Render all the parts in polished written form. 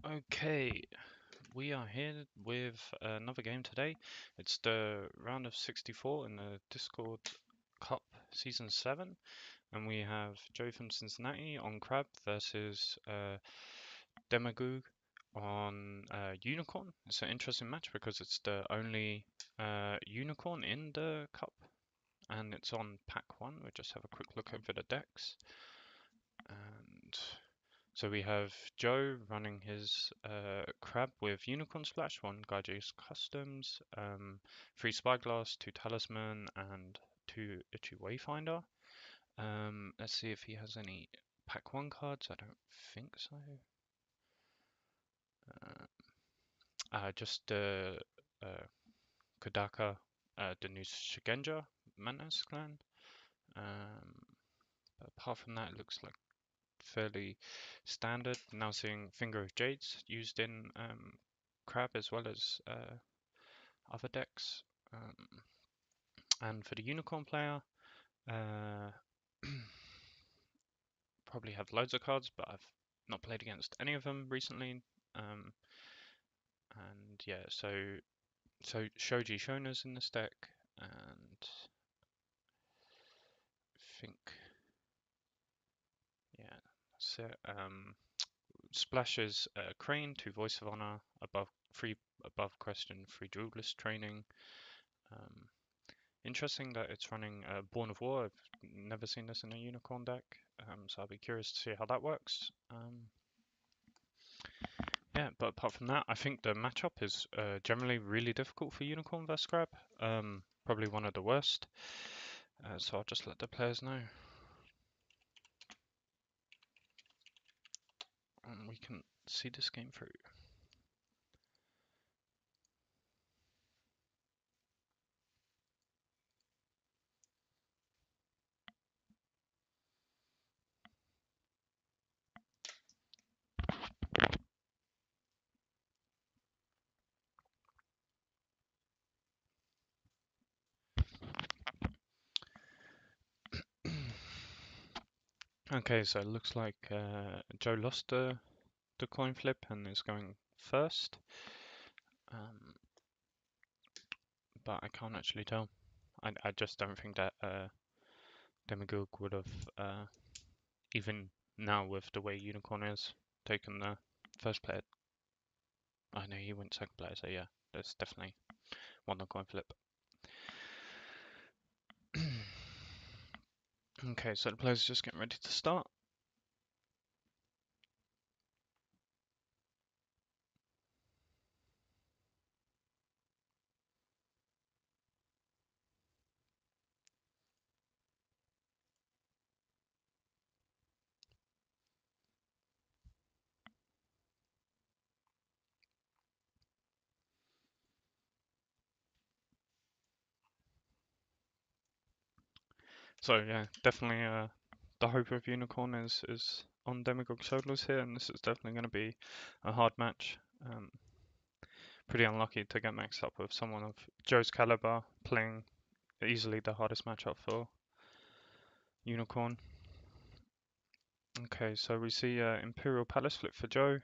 Okay, we are here with another game today. It's the round of 64 in the Discord Cup Season 7, and we have Joe from Cincinnati on Crab versus Demagogue on Unicorn. It's an interesting match because it's the only Unicorn in the Cup, and it's on Pack 1. We'll just have a quick look over the decks. And so we have Joe running his Crab with Unicorn Splash, 1 Gaiju's Customs, 3 Spyglass, 2 Talisman, and 2 Itchy Wayfinder. Let's see if he has any Pack 1 cards. I don't think so. Just Kodaka, the new Shigenja Manas clan. But apart from that, it looks like fairly standard. Now seeing Finger of Jades used in Crab as well as other decks. And for the Unicorn player, probably have loads of cards, but I've not played against any of them recently. And yeah, so Shoji Shona's in this deck, and I think yeah, that's it. Splashes Crane, 2 Voice of Honor, above 3 above question, 3 Duelist training. Interesting that it's running Born of War. I've never seen this in a Unicorn deck, so I'll be curious to see how that works. Yeah, but apart from that, I think the matchup is generally really difficult for Unicorn vs Crab. Probably one of the worst. So I'll just let the players know. And we can see this game through. Okay, so it looks like Joe lost the coin flip and is going first. But I can't actually tell. I just don't think that Demagogue would have, even now with the way Unicorn is, taken the first player. I know he went second player, so yeah, there's definitely won the coin flip. Okay, so the players are just getting ready to start. So yeah, definitely the hope of Unicorn is on Demagogue shoulders here, and this is definitely going to be a hard match. Pretty unlucky to get mixed up with someone of Joe's caliber playing easily the hardest matchup for Unicorn. Okay, so we see Imperial Palace flip for Joe,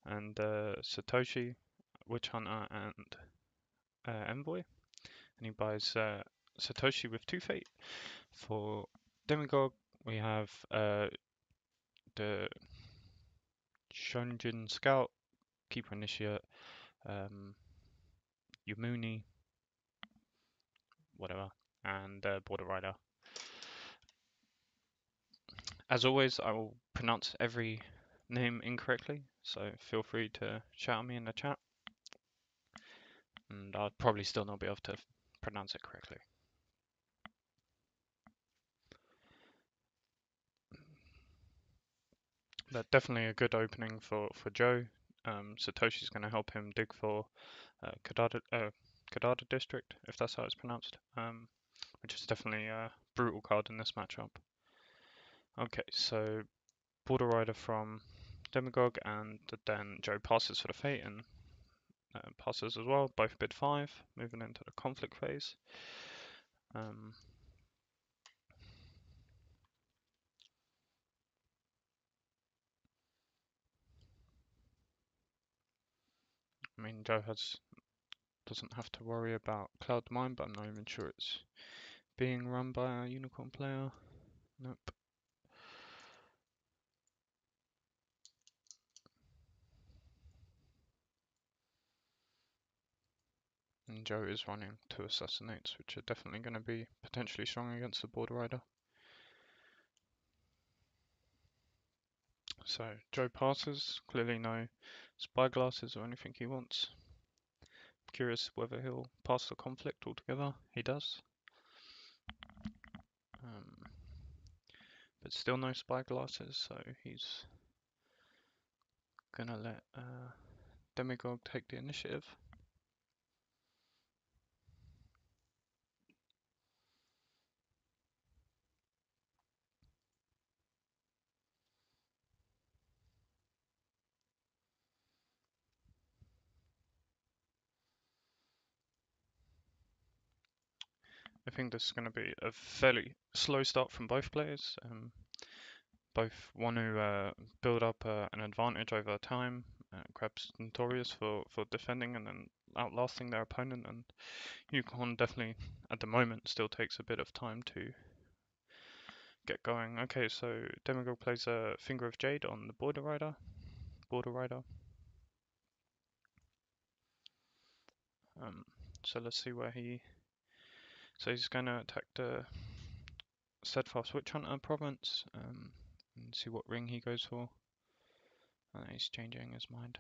and Satoshi, Witch Hunter, and Envoy. And he buys Satoshi with 2 Fate. For Demagogue, we have the Shonjin Scout, Keeper Initiate, Yumuni, whatever, and Border Rider. As always, I will pronounce every name incorrectly, so feel free to shout at me in the chat. And I'll probably still not be able to pronounce it correctly. But definitely a good opening for Joe. Satoshi's going to help him dig for Kadada District, if that's how it's pronounced, which is definitely a brutal card in this matchup. Okay, so Border Rider from Demagogue, and then Joe passes for the Fate and passes as well, both bid 5, moving into the conflict phase. I mean, doesn't have to worry about Cloud Mine, but I'm not even sure it's being run by a Unicorn player. Nope. And Joe is running 2 Assassinates, which are definitely going to be potentially strong against the Border Rider. So Joe passes, clearly no spyglasses or anything he wants. Curious whether he'll pass the conflict altogether. He does. But still no spyglasses, so he's gonna let Demagogue take the initiative. I think this is going to be a fairly slow start from both players. Both want to build up an advantage over time. Crab's notorious for defending and then outlasting their opponent, and Yukon definitely, at the moment, still takes a bit of time to get going. Okay, so Demagogue plays a Finger of Jade on the Border Rider. So let's see where he. So he's going to attack the Steadfast Witch Hunter province and see what ring he goes for. He's changing his mind.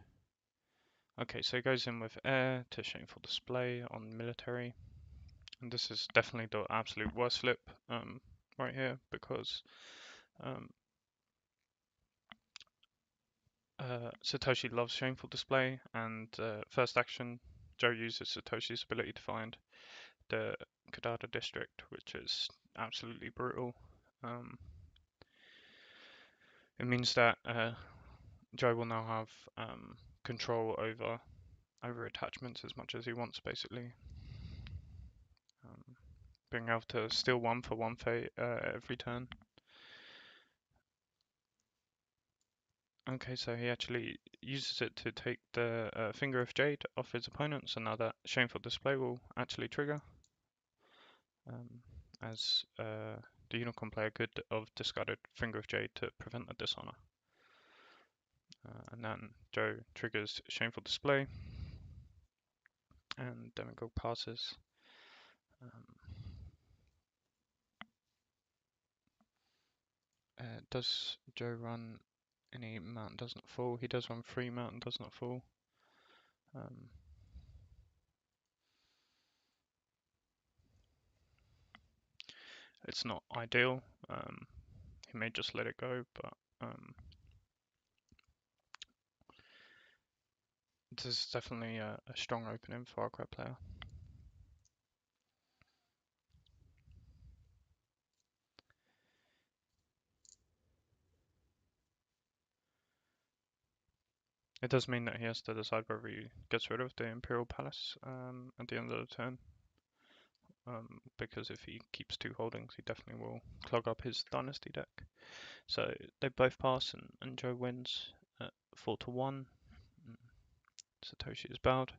Okay, so he goes in with air to Shameful Display on military. And this is definitely the absolute worst flip right here because Satoshi loves Shameful Display, and first action, Joe uses Satoshi's ability to find the Kadada district, which is absolutely brutal. It means that Joe will now have control over attachments as much as he wants, basically. Being able to steal 1 for 1 fate every turn. Okay, so he actually uses it to take the Finger of Jade off his opponent, so now that Shameful Display will actually trigger. As the Unicorn player could have discarded Finger of Jade to prevent the dishonor. And then Joe triggers Shameful Display, and Demagogue passes. Does Joe run any Mountain Does Not Fall? He does run 3 Mountain Does Not Fall. It's not ideal. He may just let it go, but this is definitely a strong opening for our crab player. It does mean that he has to decide whether he gets rid of the Imperial Palace at the end of the turn. Because if he keeps 2 holdings, he definitely will clog up his Dynasty deck. So they both pass, and Joe wins at 4-1. Satoshi is bowed.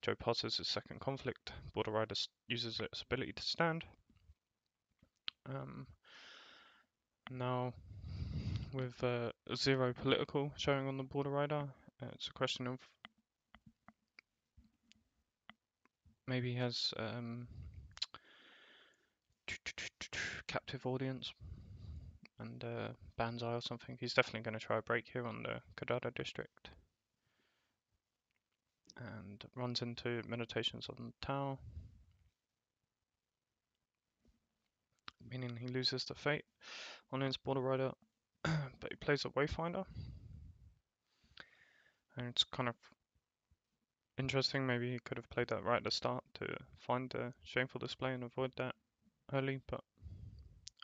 Joe passes his second conflict. Border Rider uses its ability to stand. Now, with 0 political showing on the Border Rider, it's a question of maybe he has captive audience and Banzai or something. He's definitely going to try a break here on the Kadada district. And runs into Meditations on the Tau, meaning he loses the fate on his Border Rider, but he plays a Wayfinder. And it's kind of interesting, maybe he could have played that right at the start to find the Shameful Display and avoid that early, but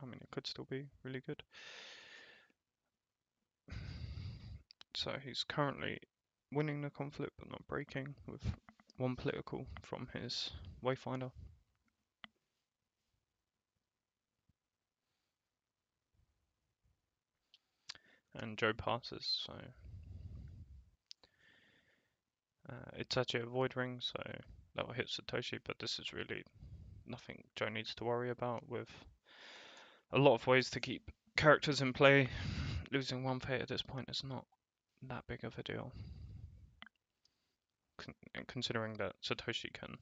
I mean, it could still be really good. So he's currently winning the conflict but not breaking, with 1 political from his Wayfinder. And Joe passes, so It's actually a void ring, so that will hit Satoshi, but this is really nothing Joe needs to worry about, with a lot of ways to keep characters in play. Losing one fate at this point is not that big of a deal, considering that Satoshi can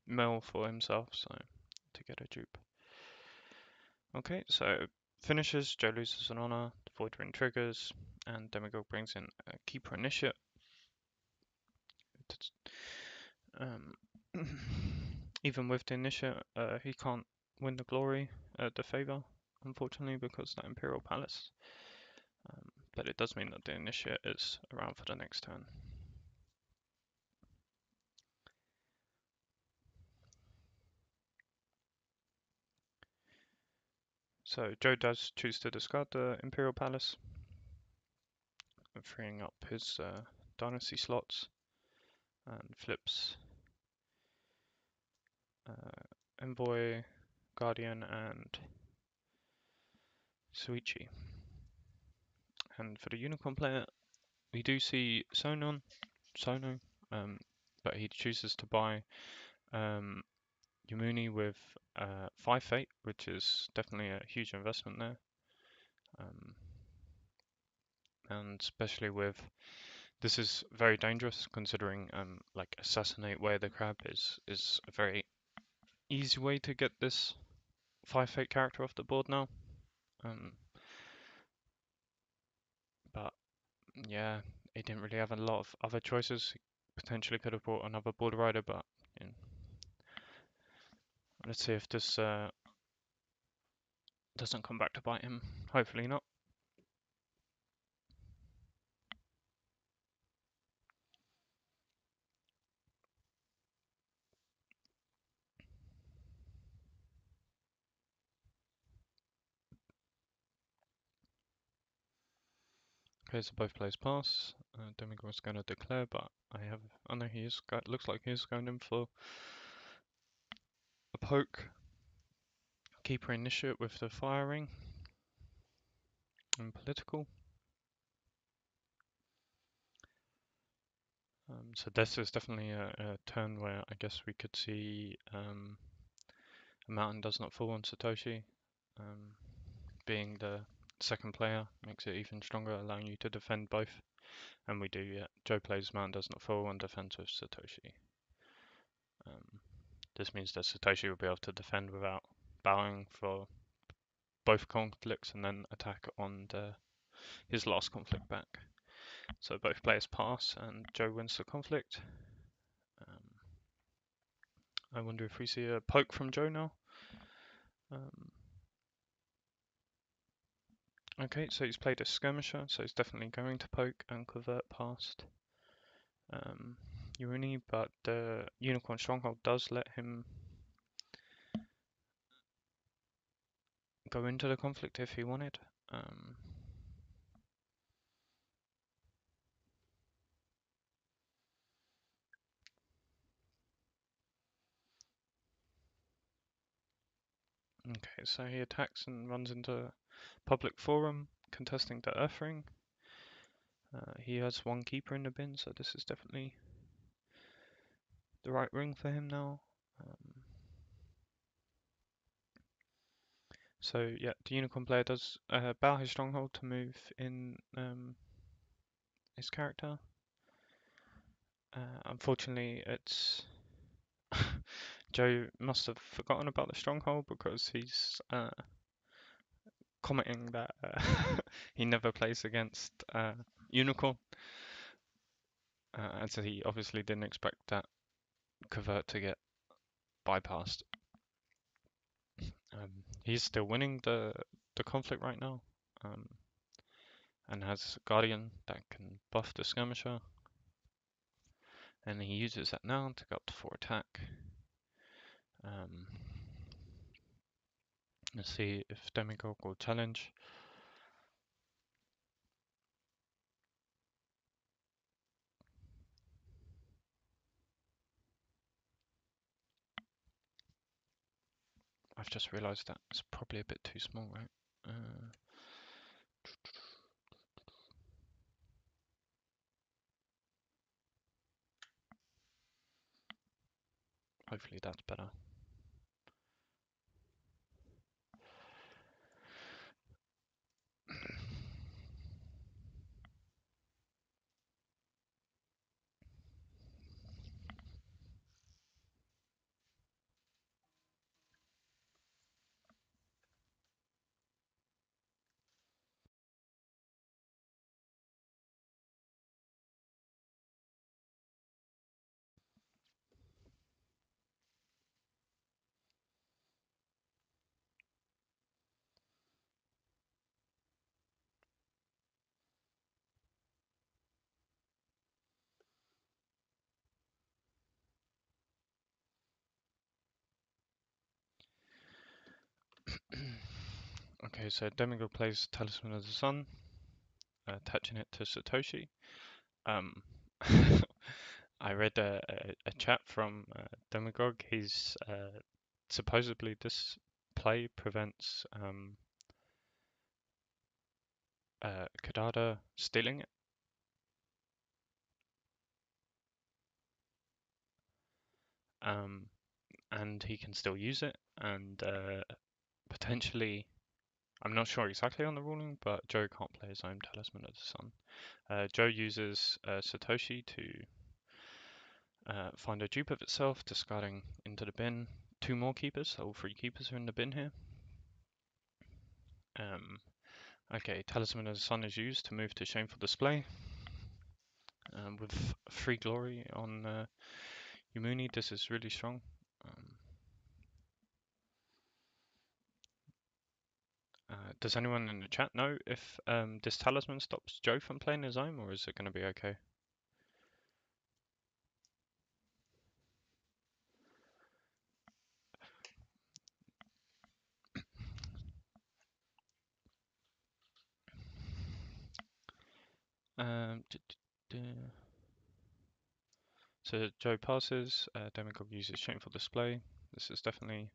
mill for himself, so to get a dupe. Okay, so finishes, Joe loses an honor, the void ring triggers, and Demagogue brings in a keeper initiate. Even with the initiate, he can't win the glory, the favor, unfortunately, because that Imperial Palace. But it does mean that the initiate is around for the next turn. So Joe does choose to discard the Imperial Palace, freeing up his dynasty slots, and flips Envoy, Guardian, and Suichi. And for the Unicorn player, we do see Sono, but he chooses to buy Yamuni with 5 fate, which is definitely a huge investment there. And especially with this is very dangerous, considering like assassinate Way of the Crab is a very easy way to get this 5 fate character off the board now. But yeah, he didn't really have a lot of other choices. He potentially could have brought another Border Rider, but you know, let's see if this doesn't come back to bite him. Hopefully not. Okay, so both players pass. Demagogue's going to declare, but I know he is. Looks like he's going in for a poke. Keeper initiate with the firing and political. So this is definitely a turn where I guess we could see a mountain does not fall on Satoshi. Being the second player makes it even stronger, allowing you to defend both. And we do, yeah. Joe plays mountain does not fall and defends with Satoshi. This means that Satoshi will be able to defend without bowing for both conflicts and then attack on his last conflict back. So both players pass and Joe wins the conflict. I wonder if we see a poke from Joe now. Okay, so he's played a skirmisher, so he's definitely going to poke and convert past Uruni, but the Unicorn Stronghold does let him go into the conflict if he wanted. Okay, so he attacks and runs into public forum, contesting the Earthring. He has one keeper in the bin, so this is definitely the right ring for him now. So yeah, the Unicorn player does bow his stronghold to move in his character. Unfortunately, it's Joe must have forgotten about the stronghold because he's commenting that he never plays against Unicorn, and so he obviously didn't expect that covert to get bypassed. He's still winning the conflict right now, and has Guardian that can buff the skirmisher, and he uses that now to go up to 4 attack. Let's see if Demagogue will challenge. I've just realised that it's probably a bit too small, right? Hopefully that's better. Okay, so Demagogue plays Talisman of the Sun, attaching it to Satoshi. I read a chat from Demagogue. He's supposedly this play prevents Kadada stealing it. And he can still use it, and potentially, I'm not sure exactly on the ruling, but Joe can't play his own Talisman of the Sun. Joe uses Satoshi to find a dupe of itself, discarding into the bin 2 more keepers, so all 3 keepers are in the bin here. Okay, Talisman of the Sun is used to move to Shameful Display. With 3 glory on Yumuni, this is really strong. Does anyone in the chat know if this talisman stops Joe from playing his own, or is it going to be okay? So Joe passes, Demagogue uses Shameful Display. This is definitely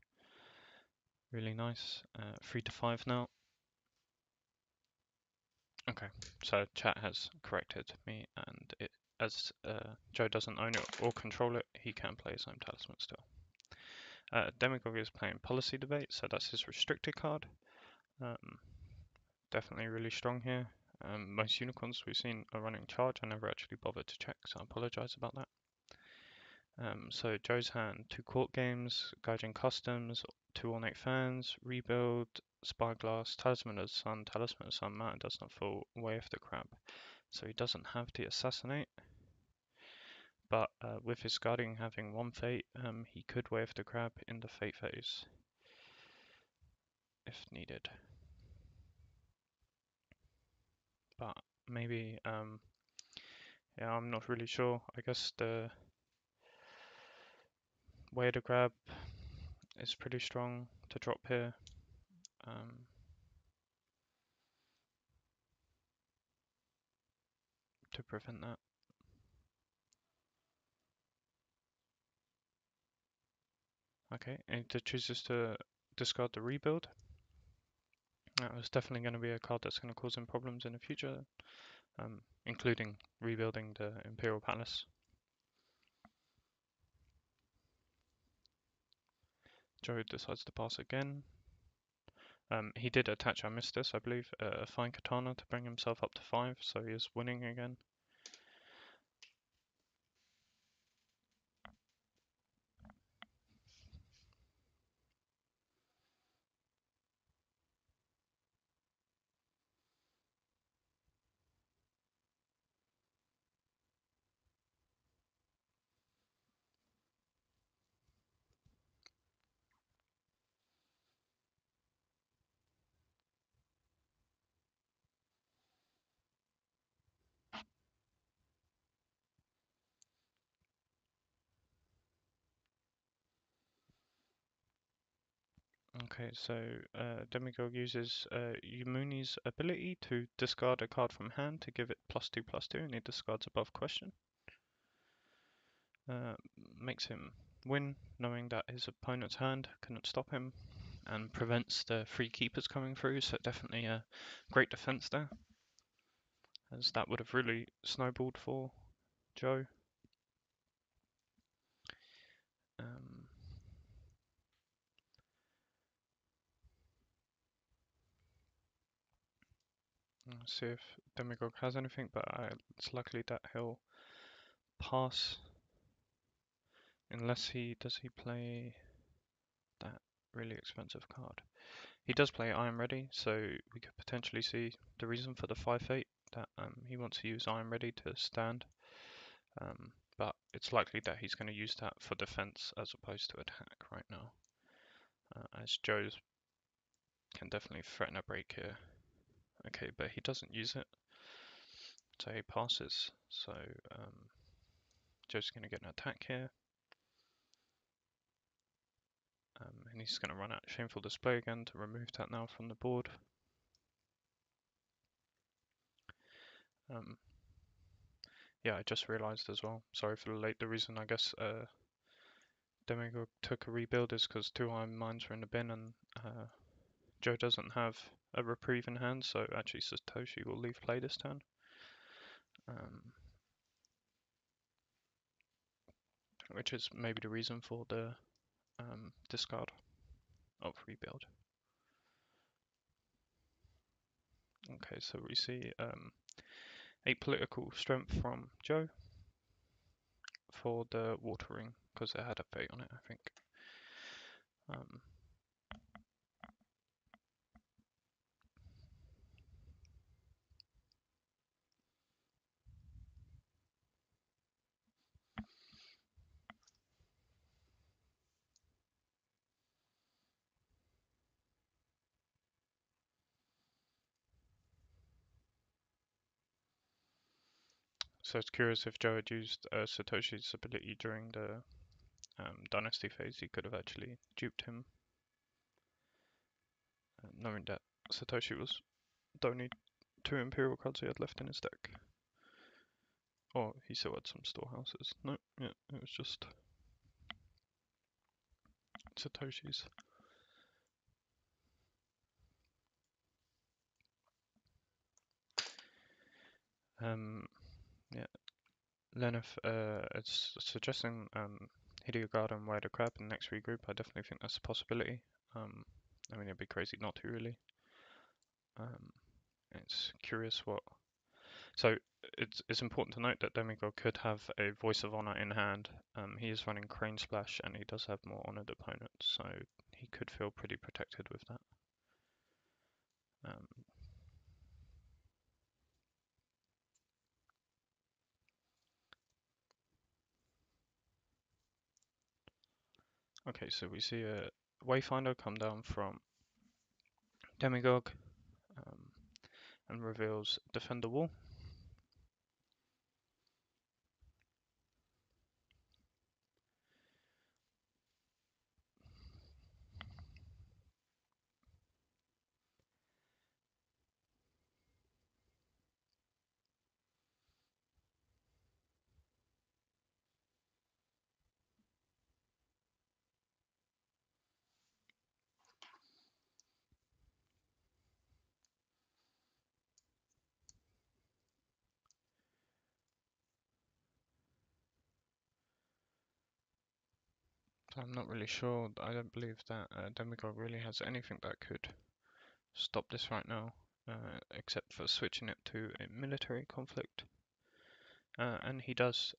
really nice. 3 to 5 now. Okay, so chat has corrected me, and as Joe doesn't own it or control it, he can play his own talisman still. Demagogue is playing Policy Debate, so that's his restricted card. Definitely really strong here. Most unicorns we've seen are running charge. I never actually bothered to check, so I apologise about that. So Joe's hand, 2 court games, Gaijin Customs, 2 ornate fans, rebuild, spyglass, Talisman of the Sun. Talisman of the Sun mana does not fall, way of the crab. So he doesn't have the assassinate. But with his guardian having 1 fate, he could wave the crab in the fate phase if needed. But maybe, yeah, I'm not really sure. I guess the way to grab is pretty strong to drop here. To prevent that. Okay, and it chooses to discard the rebuild. That was definitely going to be a card that's going to cause him problems in the future, including rebuilding the Imperial Palace. Joe decides to pass again. He did attach, I missed this, I believe, a fine katana to bring himself up to 5, so he is winning again. Okay, so Demagogue uses Yumuni's ability to discard a card from hand to give it +2/+2, and he discards above question. Makes him win, knowing that his opponent's hand couldn't stop him, and prevents the 3 keepers coming through, so definitely a great defense there, as that would have really snowballed for Joe. Let's see if Demagogue has anything, but it's likely that he'll pass unless he play that really expensive card. He does play I Am Ready, so we could potentially see the reason for the 5/8 that he wants to use I Am Ready to stand, but it's likely that he's going to use that for defense as opposed to attack right now, as Joe's can definitely threaten a break here. Okay, but he doesn't use it, so he passes. So Joe's going to get an attack here. And he's going to run out Shameful Display again to remove that now from the board. Yeah, I just realised as well. Sorry for the late. The reason I guess Demagogue took a rebuild is because 2 Iron Mines were in the bin and Joe doesn't have a reprieve in hand, so actually Satoshi will leave play this turn. Which is maybe the reason for the discard of rebuild. Okay, so we see 8 political strength from Joe for the watering, because it had a fate on it, I think. So it's curious if Joe had used Satoshi's ability during the Dynasty phase, he could have actually duped him, knowing that Satoshi was the only 2 Imperial cards he had left in his deck. Or he still had some storehouses. No, yeah, it was just Satoshi's. Yeah, Lenif is suggesting Hideo Garden Wider Crab in the next regroup. I definitely think that's a possibility. I mean, it'd be crazy not to, really. It's curious what. So it's important to note that Demagogue could have a Voice of Honor in hand. He is running Crane Splash, and he does have more honored opponents, so he could feel pretty protected with that. Okay, so we see a Wayfinder come down from Demagogue and reveals Defend the Wall. So I'm not really sure. I don't believe that Demagogue really has anything that could stop this right now, except for switching it to a military conflict. And he does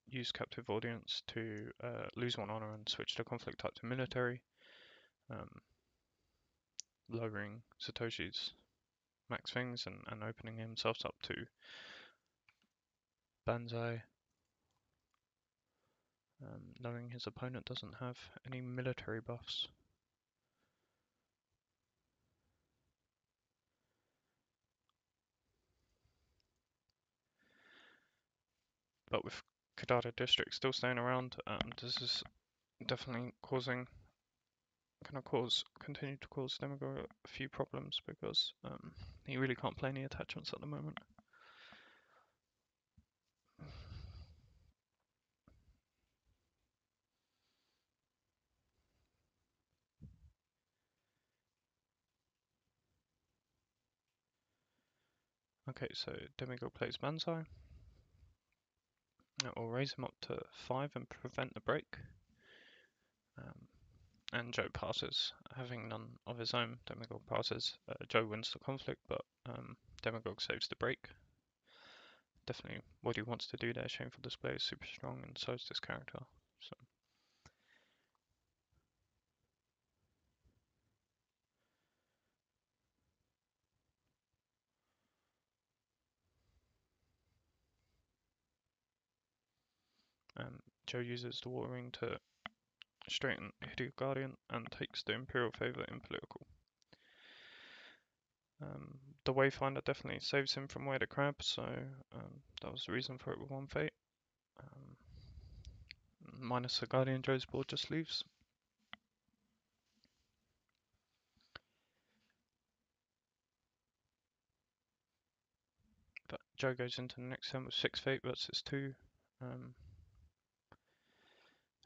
use Captive Audience to lose 1 honor and switch the conflict type to military, lowering Satoshi's max things and opening himself up to Banzai, knowing his opponent doesn't have any military buffs. But with Kadada District still staying around, this is definitely continue to cause Demagogue a few problems because he really can't play any attachments at the moment. Okay, so Demagogue plays Banzai. That will raise him up to 5 and prevent the break. and Joe passes. Having none of his own, Demagogue passes. Joe wins the conflict, but Demagogue saves the break. Definitely what he wants to do there. Shameful display is super strong, and so is this character. So. Joe uses the Water Ring to straighten Hideous Guardian and takes the Imperial favor in political. The Wayfinder definitely saves him from Way the Crab, so that was the reason for it with one fate. Minus the Guardian, Joe's board just leaves. But Joe goes into the next turn with 6 fate versus 2.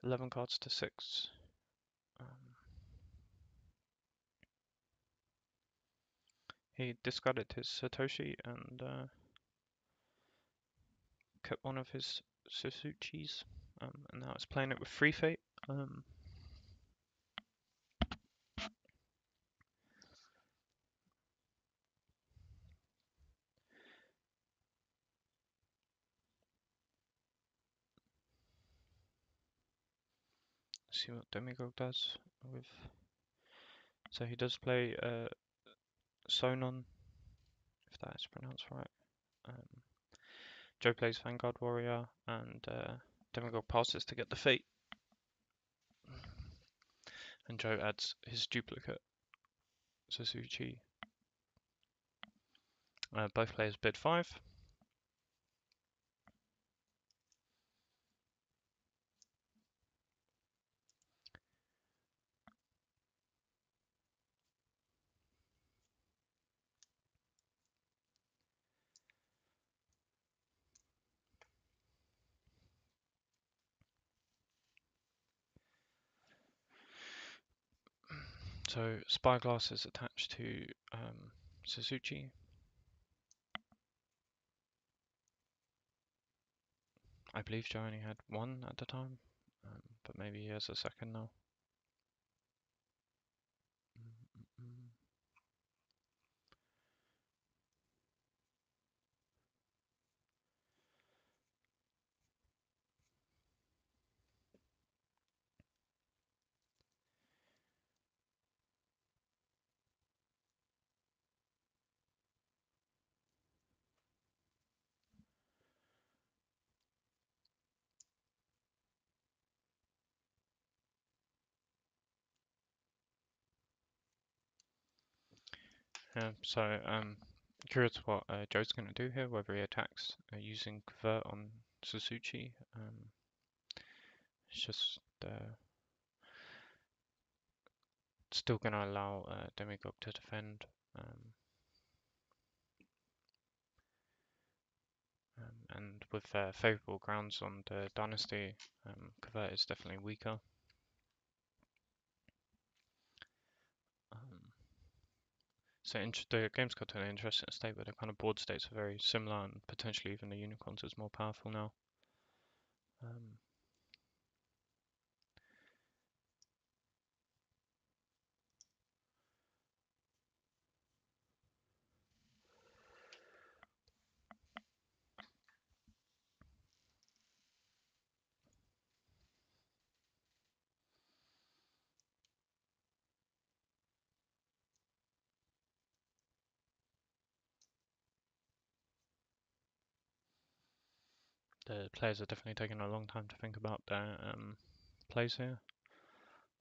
11 cards to 6. He discarded his Satoshi and kept one of his Suzuchis, and now it's playing it with 3 fate. See what Demagogue does with. So he does play Sonon, if that is pronounced right. Joe plays Vanguard Warrior, and Demagogue passes to get the fate. And Joe adds his duplicate Suzuchi. Both players bid 5. So Spyglass is attached to Suzuchi. I believe Joe only had 1 at the time, but maybe he has a second now. So curious what Joe's going to do here, whether he attacks using Convert on Suzuchi. It's just still going to allow Demagogue to defend. And with favourable grounds on the Dynasty, Convert is definitely weaker. So the game's got to an interesting state where the kind of board states are very similar, and potentially even the Unicorns is more powerful now. The players are definitely taking a long time to think about their plays here.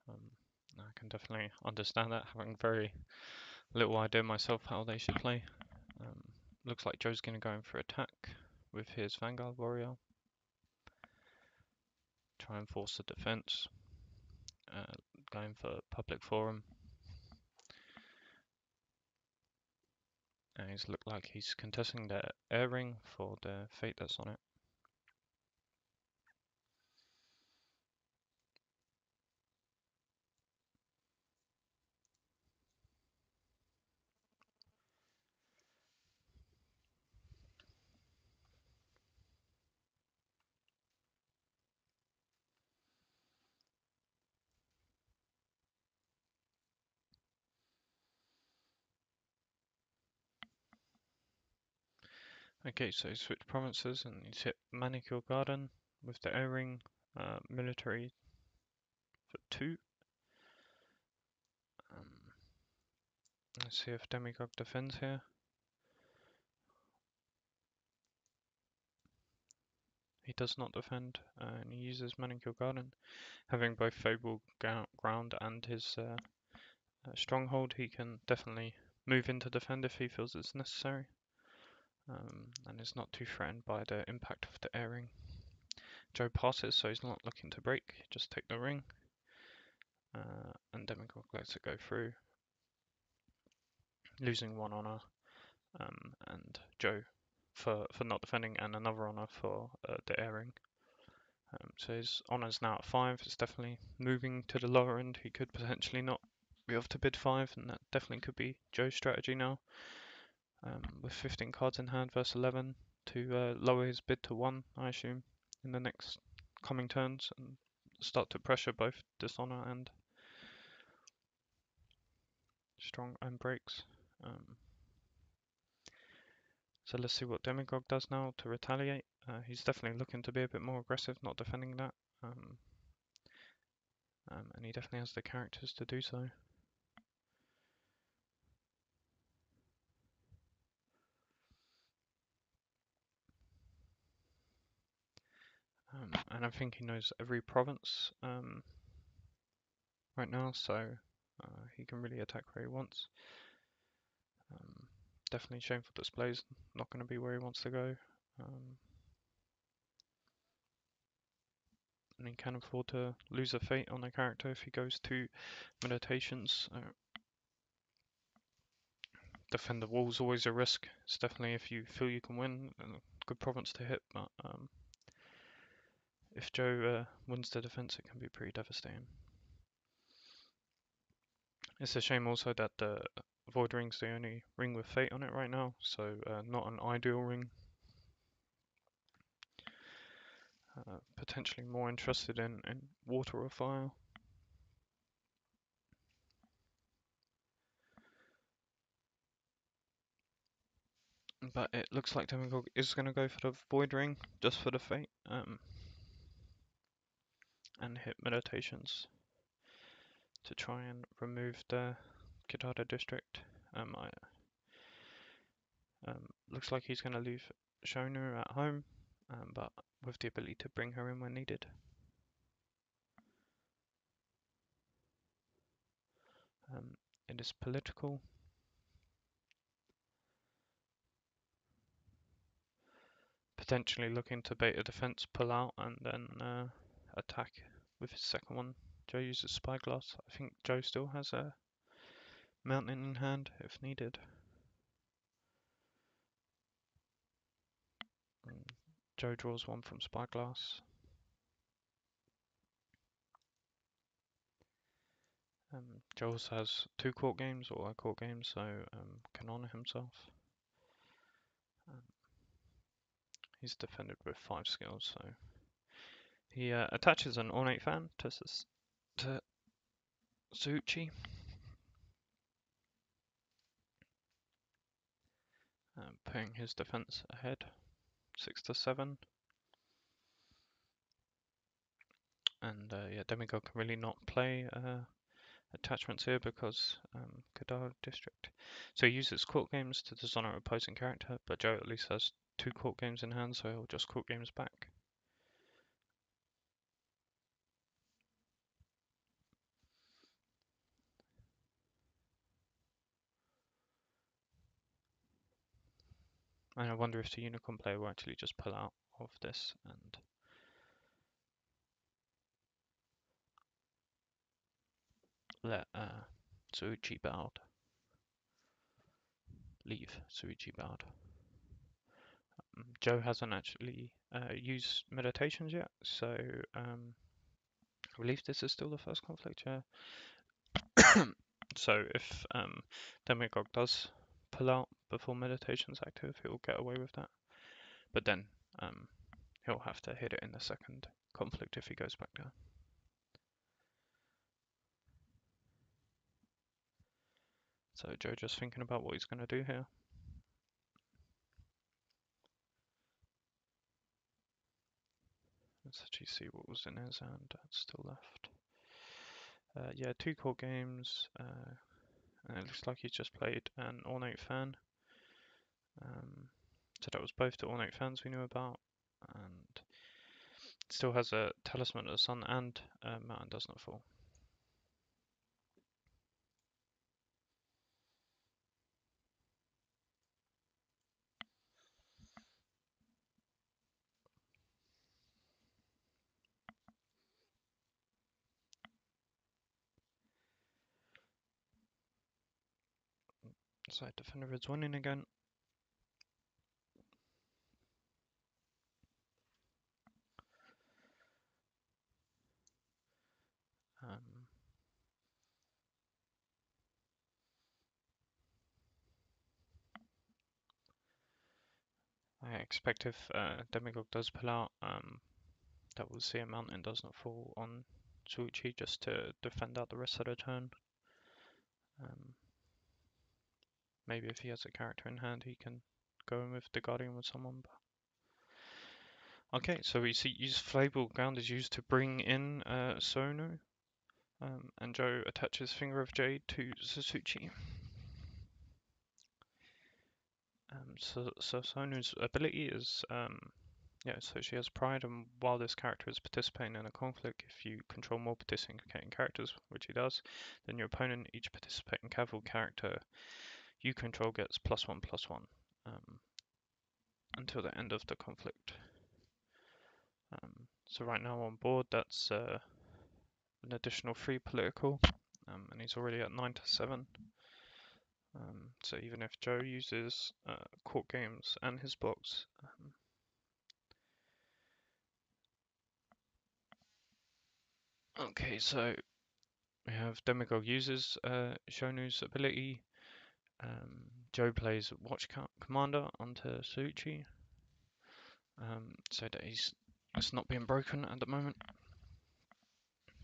I can definitely understand that, having very little idea myself how they should play. Looks like Joe's going to go in for attack with his Vanguard Warrior. Try and force the defense. Going for Public Forum. And he's looked like he's contesting the air ring for the fate that's on it. Okay, so switch provinces and he's hit Manicure Garden with the A-ring, military for 2. Um, let's see if Demagogue defends here. He does not defend, and he uses Manicure Garden. Having both favorable ground and his stronghold, he can definitely move into defend if he feels it's necessary. And is not too threatened by the impact of the air ring. Joe passes, so he's not looking to break, just take the ring. And Demagogue lets it go through, losing 1 honor, and Joe for not defending, and another honor for the air ring. So his honor's now at 5. It's definitely moving to the lower end. He could potentially not be able to bid 5, and that definitely could be Joe's strategy now. With 15 cards in hand versus 11 to lower his bid to 1, I assume, in the next coming turns and start to pressure both dishonor and strong and breaks. So let's see what Demagogue does now to retaliate. He's definitely looking to be a bit more aggressive, not defending that. And he definitely has the characters to do so. And I think he knows every province right now, so he can really attack where he wants. Definitely shameful displays, not going to be where he wants to go. And he can afford to lose a fate on a character if he goes to meditations. Defend the wall's always a risk. It's definitely if you feel you can win, a good province to hit, but if Joe wins the defense, it can be pretty devastating. It's a shame also that the Void Ring's the only ring with fate on it right now, so not an ideal ring. Potentially more interested in water or fire. But it looks like Demagogue is going to go for the Void Ring, just for the fate, and hit meditations to try and remove the Kidada district. Looks like he's going to leave Shona at home, but with the ability to bring her in when needed. It is political. Potentially looking to bait a defense, pull out, and then attack with his second one. Joe uses Spyglass. I think Joe still has a mountain in hand if needed. Joe draws one from Spyglass. Joe also has 2 court games, or a court game, so can honor himself. He's defended with 5 skills, so he attaches an ornate fan to Suchi. Putting his defense ahead, 6 to 7. And yeah, Demagogue can really not play attachments here because Kadar District. So he uses court games to dishonor opposing character, but Joe at least has 2 court games in hand, so he'll just court games back. And I wonder if the Unicorn player will actually just pull out of this and let Suichi Bard leave Suichi Bard. Joe hasn't actually used meditations yet, so I believe this is still the first conflict, yeah. So if Demagogue does pull out before meditation's active, he'll get away with that. But then he'll have to hit it in the second conflict if he goes back there. So Joe just thinking about what he's going to do here. Let's actually see what was in his hand that's still left. Yeah, 2 court games. And it looks like he's just played an ornate fan. So that was both the ornate fans we knew about, and still has a Talisman of the Sun and Mountain Does Not Fall. So Defender is winning again. I expect if Demagogue does pull out, that we'll see a Mountain Does Not Fall on Suichi just to defend out the rest of the turn. Maybe if he has a character in hand, he can go in with the Guardian with someone. But... Okay, so we see use Flayable Ground is used to bring in Sonu, and Joe attaches Finger of Jade to Sasuchi. So Sonu's ability is, so she has Pride, and while this character is participating in a conflict, if you control more participating characters, which he does, then your opponent, each participating cavalry character you control gets +1/+1 until the end of the conflict. So right now on board, that's an additional 3 political, and he's already at 9-7. So even if Joe uses court games and his box, okay, so we have Demagogue uses Shonu's ability. Joe plays Watch Commander onto Suichi, so that it's not being broken at the moment.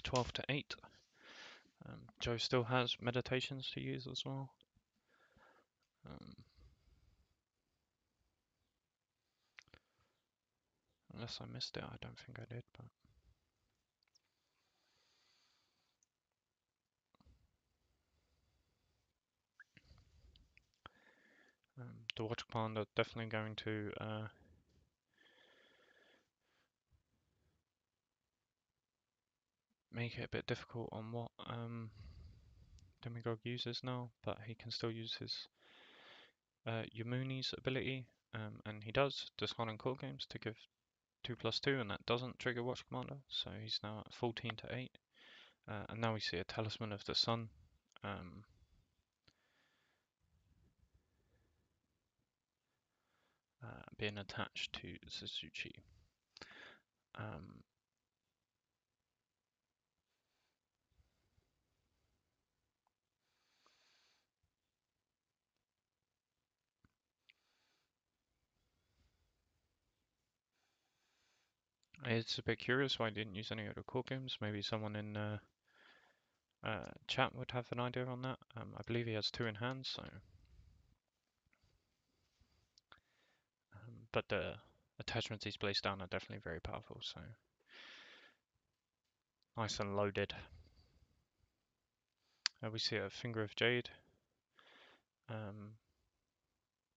12-8. Joe still has meditations to use as well. Unless I missed it, I don't think I did, but... the Watch Commander definitely going to make it a bit difficult on what Demagogue uses now, but he can still use his Yamuni's ability, and he does discard in court games to give 2/2, and that doesn't trigger Watch Commander, so he's now at 14-8. And now we see a Talisman of the Sun. Being attached to Sasuchi. It's a bit curious why I didn't use any other court games. Maybe someone in chat would have an idea on that. I believe he has 2 in hand, so... but the attachments he's placed down are definitely very powerful, so... Nice and loaded. We see a Finger of Jade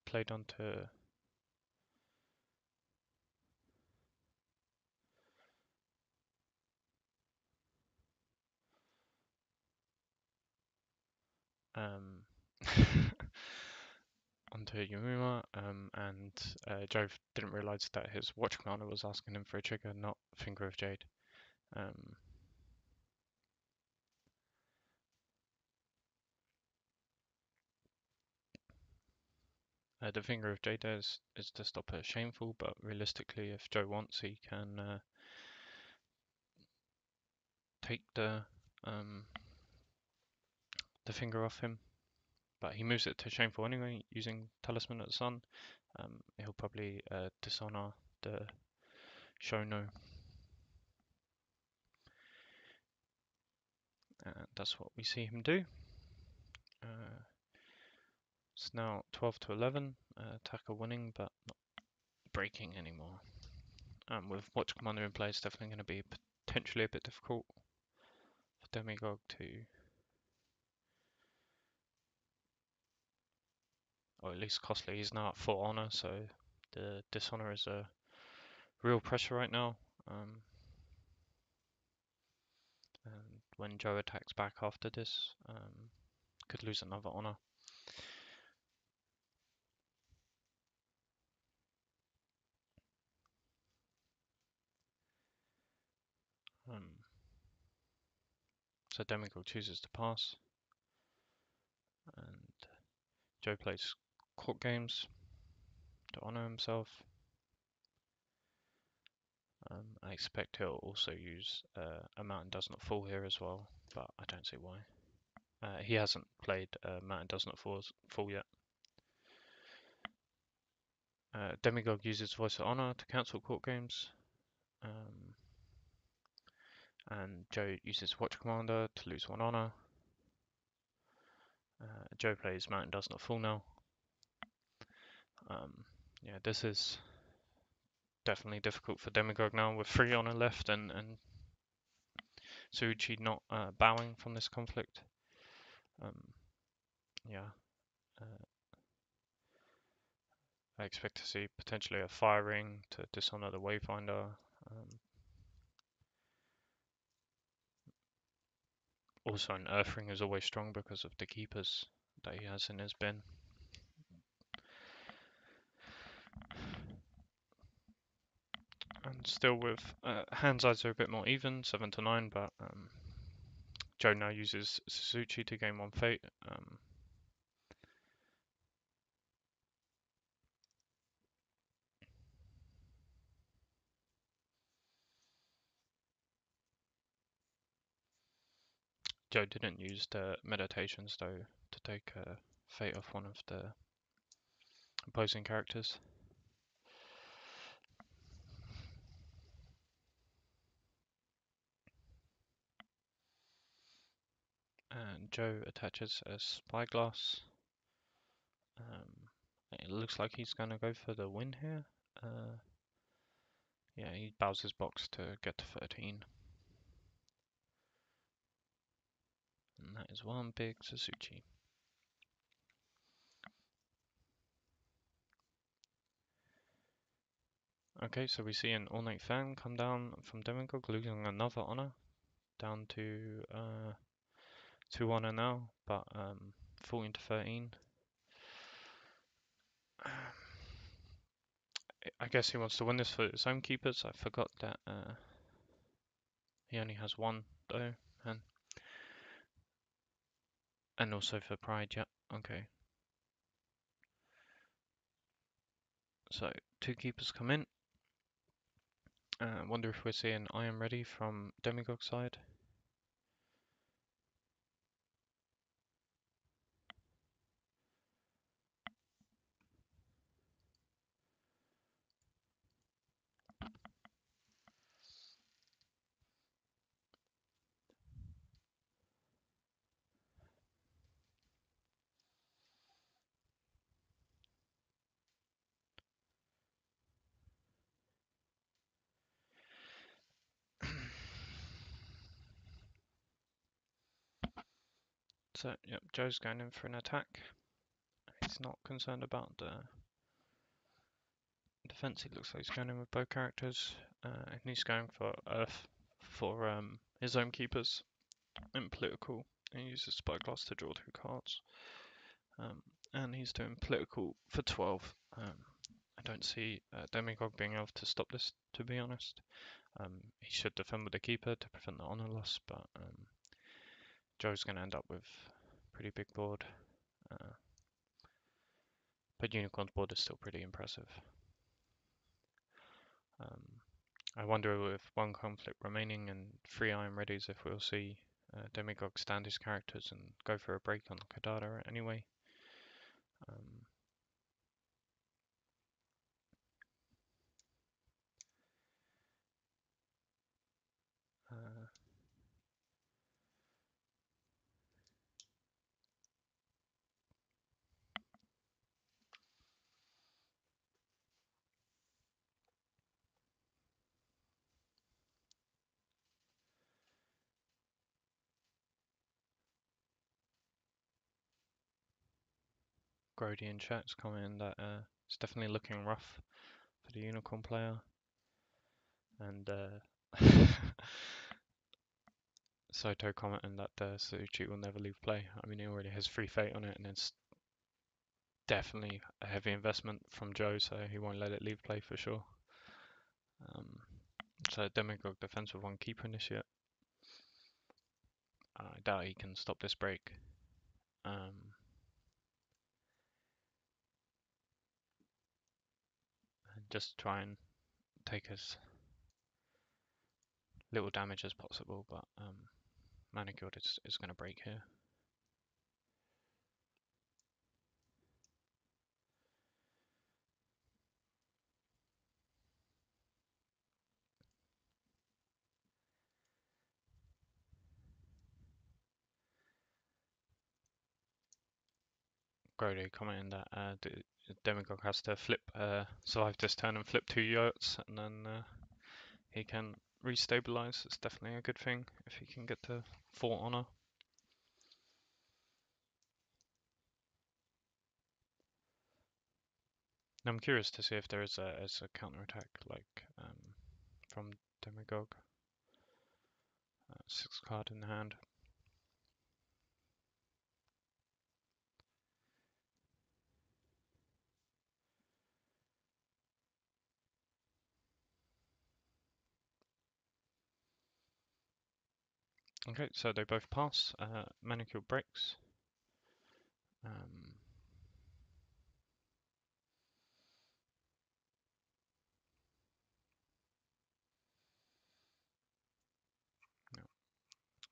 played onto onto Yumima, and Joe didn't realise that his Watch Commander was asking him for a trigger, not Finger of Jade. The Finger of Jade is to stop a Shameful, but realistically, if Joe wants, he can take the finger off him. But he moves it to Shameful anyway, using Talisman of the Sun. He'll probably dishonor the Shono. And that's what we see him do. It's now 12-11. Attacker winning, but not breaking anymore. With Watch Commander in play, it's definitely going to be potentially a bit difficult for Demagogue to, or at least costly. He's now at 4 honor, so the dishonor is a real pressure right now. And when Joe attacks back after this, could lose another honor. So Demagogue chooses to pass, and Joe plays court games to honor himself. I expect he'll also use a Mountain Does Not Fall here as well, but I don't see why. He hasn't played Mountain Does Not Fall yet. Demagogue uses Voice of Honor to cancel court games. And Joe uses Watch Commander to lose 1 honor. Joe plays Mountain Does Not Fall now. Yeah, this is definitely difficult for Demagogue now with 3 honor left and Suichi not bowing from this conflict. Yeah, I expect to see potentially a firing to dishonor the Wayfinder. Also, an Earthring is always strong because of the keepers that he has in his bin. And still with hand sides are a bit more even, 7 to 9, but Joe now uses Suzuki to gain 1 fate. Joe didn't use the meditations though to take a fate off one of the opposing characters. And Joe attaches a spyglass. It looks like he's going to go for the win here. Yeah, he bows his box to get to 13. And that is 1 big Suzuki. Okay, so we see an Ornate Fan come down from Demagogue, losing another honor, down to 2 honor now, but 14 to 13. I guess he wants to win this for his own keepers. I forgot that he only has 1 though, and also for pride. Yeah, okay. So 2 keepers come in. Wonder if we're seeing I am ready from Demagogue side. So, yep, Joe's going in for an attack. He's not concerned about the defense. He looks like he's going in with both characters, and he's going for Earth for his own keepers in political. And he uses Spyglass to draw 2 cards. And he's doing political for 12. I don't see Demagogue being able to stop this, to be honest. He should defend with the keeper to prevent the honor loss, but Joe's going to end up with a pretty big board. But Unicorn's board is still pretty impressive. I wonder with 1 conflict remaining and 3 I am readies if we'll see Demagogue stand his characters and go for a break on Kadada anyway. Grody in chat's commenting that it's definitely looking rough for the Unicorn player, and Soto commenting that Suchi will never leave play. I mean, he already has free fate on it, and it's definitely a heavy investment from Joe, so he won't let it leave play for sure. So Demagogue defends with one keeper initiate. I doubt he can stop this break. And just try and take as little damage as possible, but Manicured is going to break here. Grody commenting that Demagogue has to survive this turn and flip 2 yurts, and then he can restabilize. It's definitely a good thing if he can get to 4 honor. I'm curious to see if there is a counter attack like from Demagogue. 6 card in hand. Okay, so they both pass. Manicure breaks.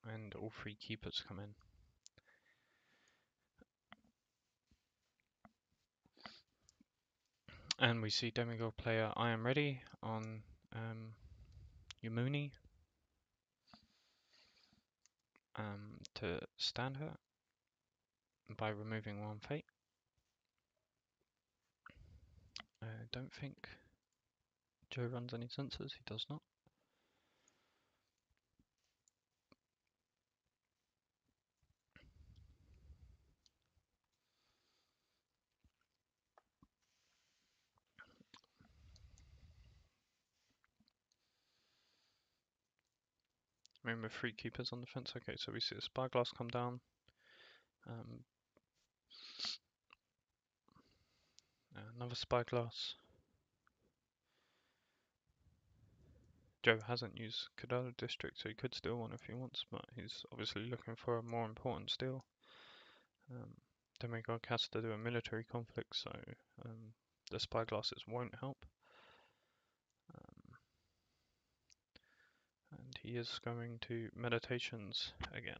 And all 3 keepers come in. And we see Demagogue player I am ready on Yumuni to stand her by removing 1 fate. I don't think Joe runs any sensors, he does not. Remember 3 keepers on the fence. Okay, so we see a spyglass come down. Another spyglass. Joe hasn't used Kadalo District, so he could steal one if he wants, but he's obviously looking for a more important steal. Demagogue has to do a military conflict, so the spyglasses won't help. And he is going to meditations again.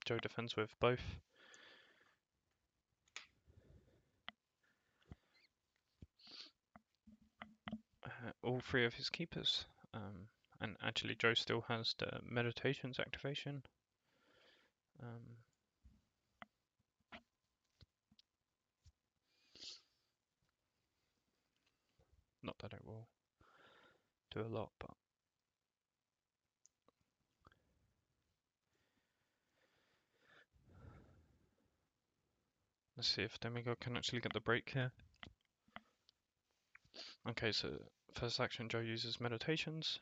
Joe defends with both. All 3 of his keepers. And actually Joe still has the meditations activation. Not that it will do a lot, but let's see if Demagogue can actually get the break here. Okay, so first action Joe uses meditations,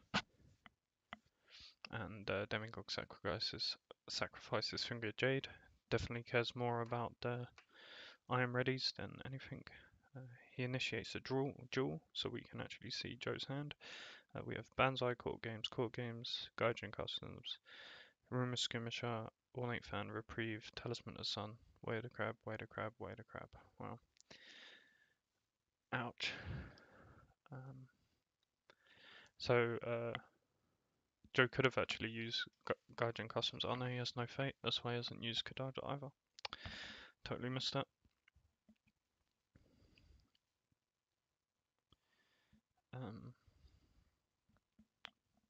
and Demagogue sacrifices Finger Jade. Definitely cares more about the I am readies than anything. He initiates a duel, so we can actually see Joe's hand. We have Banzai, Court Games, Gaijin Customs, Rumor Skirmisher, Ornate Fan, Reprieve, Talisman of Sun, Way of the Crab, Way of the Crab, Way of the Crab. Wow. Ouch. So Joe could have actually used Gaijin Customs. Oh no, he has no fate. That's why he hasn't used Kadada either. Totally missed that.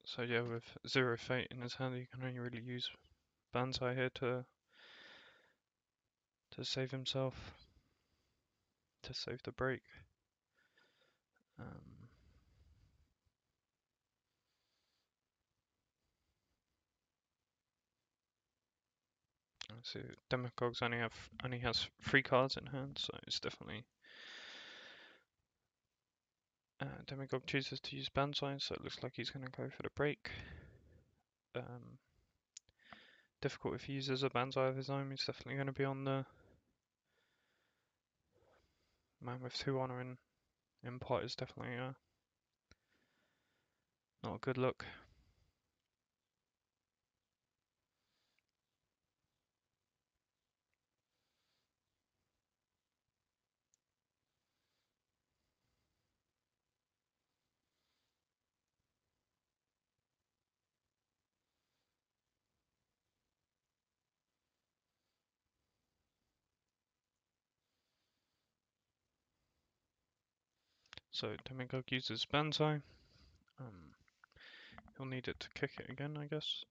So yeah, with 0 fate in his hand, he can only really use Banzai here to save himself, to save the break. So Demagogues only has 3 cards in hand, so it's definitely Demagogue chooses to use Banzai, so it looks like he's going to go for the break. Difficult if he uses a Banzai of his own. He's definitely going to be on the man with 2 honor in pot is definitely not a good look. So Demagogue uses Banzai. He'll need it to kick it again, I guess.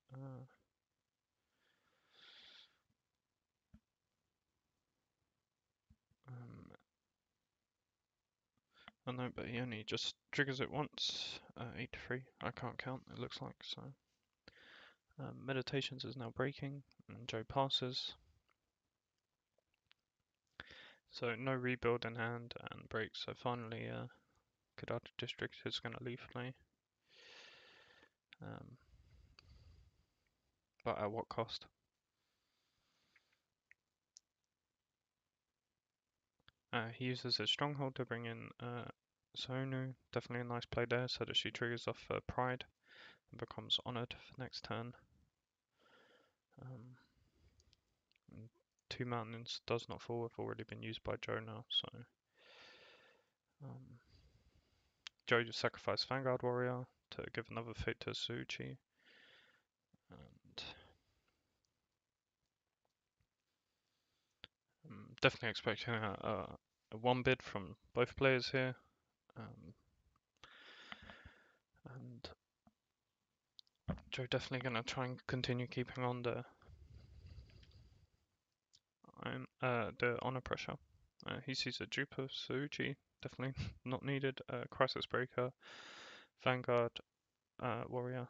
Oh no, but he only just triggers it once. 8-3. I can't count, it looks like, so. Meditations is now breaking, and Joe passes. So no rebuild in hand and breaks, so finally Kadata District is going to leave play. But at what cost? He uses his Stronghold to bring in Sonu, definitely a nice play there, so that she triggers off Pride and becomes Honored for next turn. 2 mountains does not fall, have already been used by Joe now, so Joe just sacrificed Vanguard Warrior to give another fate to Suchi, and I'm definitely expecting a 1 bid from both players here, and Joe definitely going to try and continue keeping on the honor pressure. He sees a dupe of Suchi, definitely not needed. Crisis Breaker, Vanguard Warrior.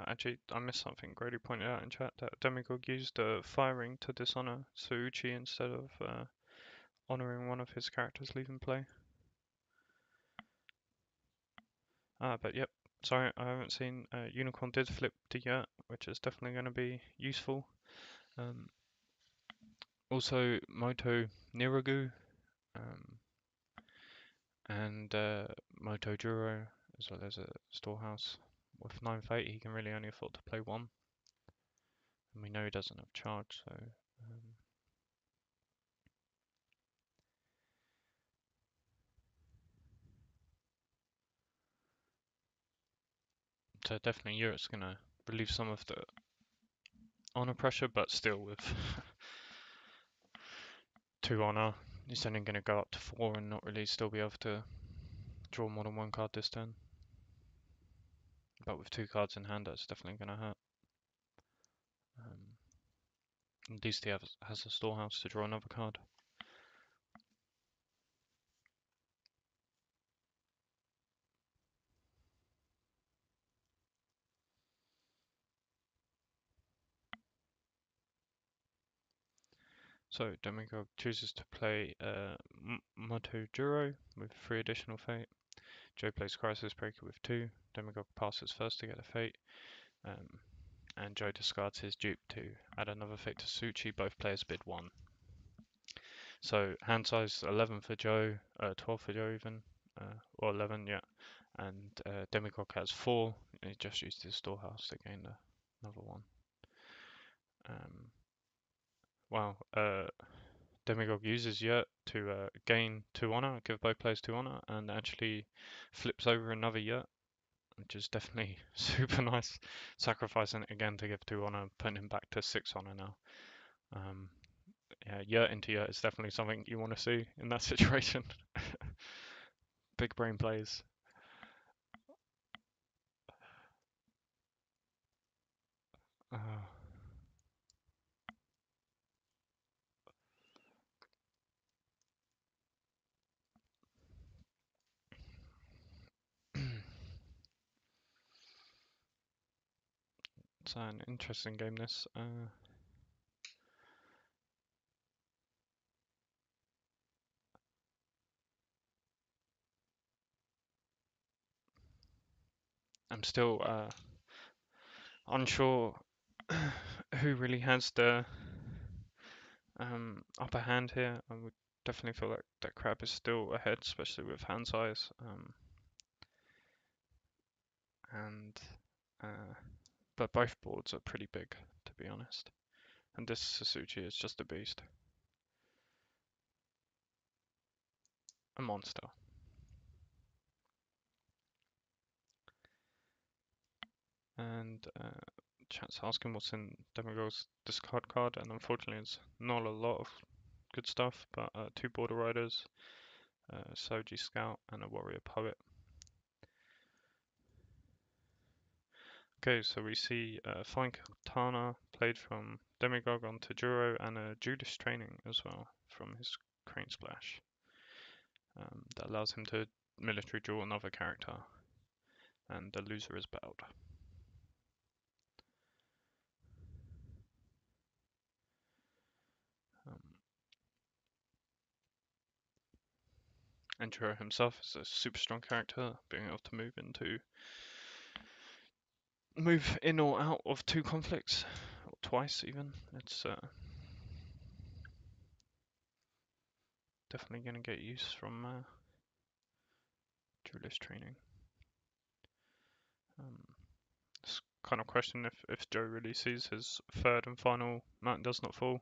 Actually, I missed something. Grady pointed out in chat that Demagogue used firing to dishonor Suuchi instead of honoring one of his characters leaving play. But yep, sorry, I haven't seen. Unicorn did flip the yurt, which is definitely going to be useful. Also, Moto Niragu and Moto Juro, as well as a storehouse. With 9 fate, he can really only afford to play 1. And we know he doesn't have charge, so definitely Europe's going to relieve some of the honor pressure, but still with 2 honor, he's only going to go up to 4 and not really still be able to draw more than 1 card this turn. But with 2 cards in hand, that's definitely going to hurt. At least he has a storehouse to draw another card. So Demagogue chooses to play Moto Juro with 3 additional fate. Joe plays Crisis Breaker with 2. Demagogue passes first to get a fate. And Joe discards his dupe to add another fate to Suchi. Both players bid 1. So hand size 11 for Joe, 12 for Joe even, or 11, yeah. And Demagogue has 4. He just used his storehouse to gain another 1. Wow. Demagogue uses Yurt to gain 2 honor, give both players 2 honor, and actually flips over another Yurt, which is definitely super nice. Sacrificing it again to give 2 honor, putting him back to 6 honor now. Yeah, Yurt into Yurt is definitely something you want to see in that situation. Big brain plays. It's an interesting game, this. I'm still unsure who really has the upper hand here. I would definitely feel like that crab is still ahead, especially with hand size. But both boards are pretty big, to be honest. And this Sasuchi is just a beast. A monster. And chat's asking what's in Demagogue's discard card, and unfortunately it's not a lot of good stuff, but 2 Border Riders, Soji Scout, and a Warrior Poet. Okay, so we see Fine Katana played from Demagogue onto Juro, and a Judas Training as well from his Crane Splash. That allows him to military duel another character, and the loser is bowed. And Juro himself is a super strong character, being able to move in or out of 2 conflicts, or twice even. It's definitely going to get use from Julius Training. It's kind of question if Joe really sees his 3rd and final Mountain Does Not Fall.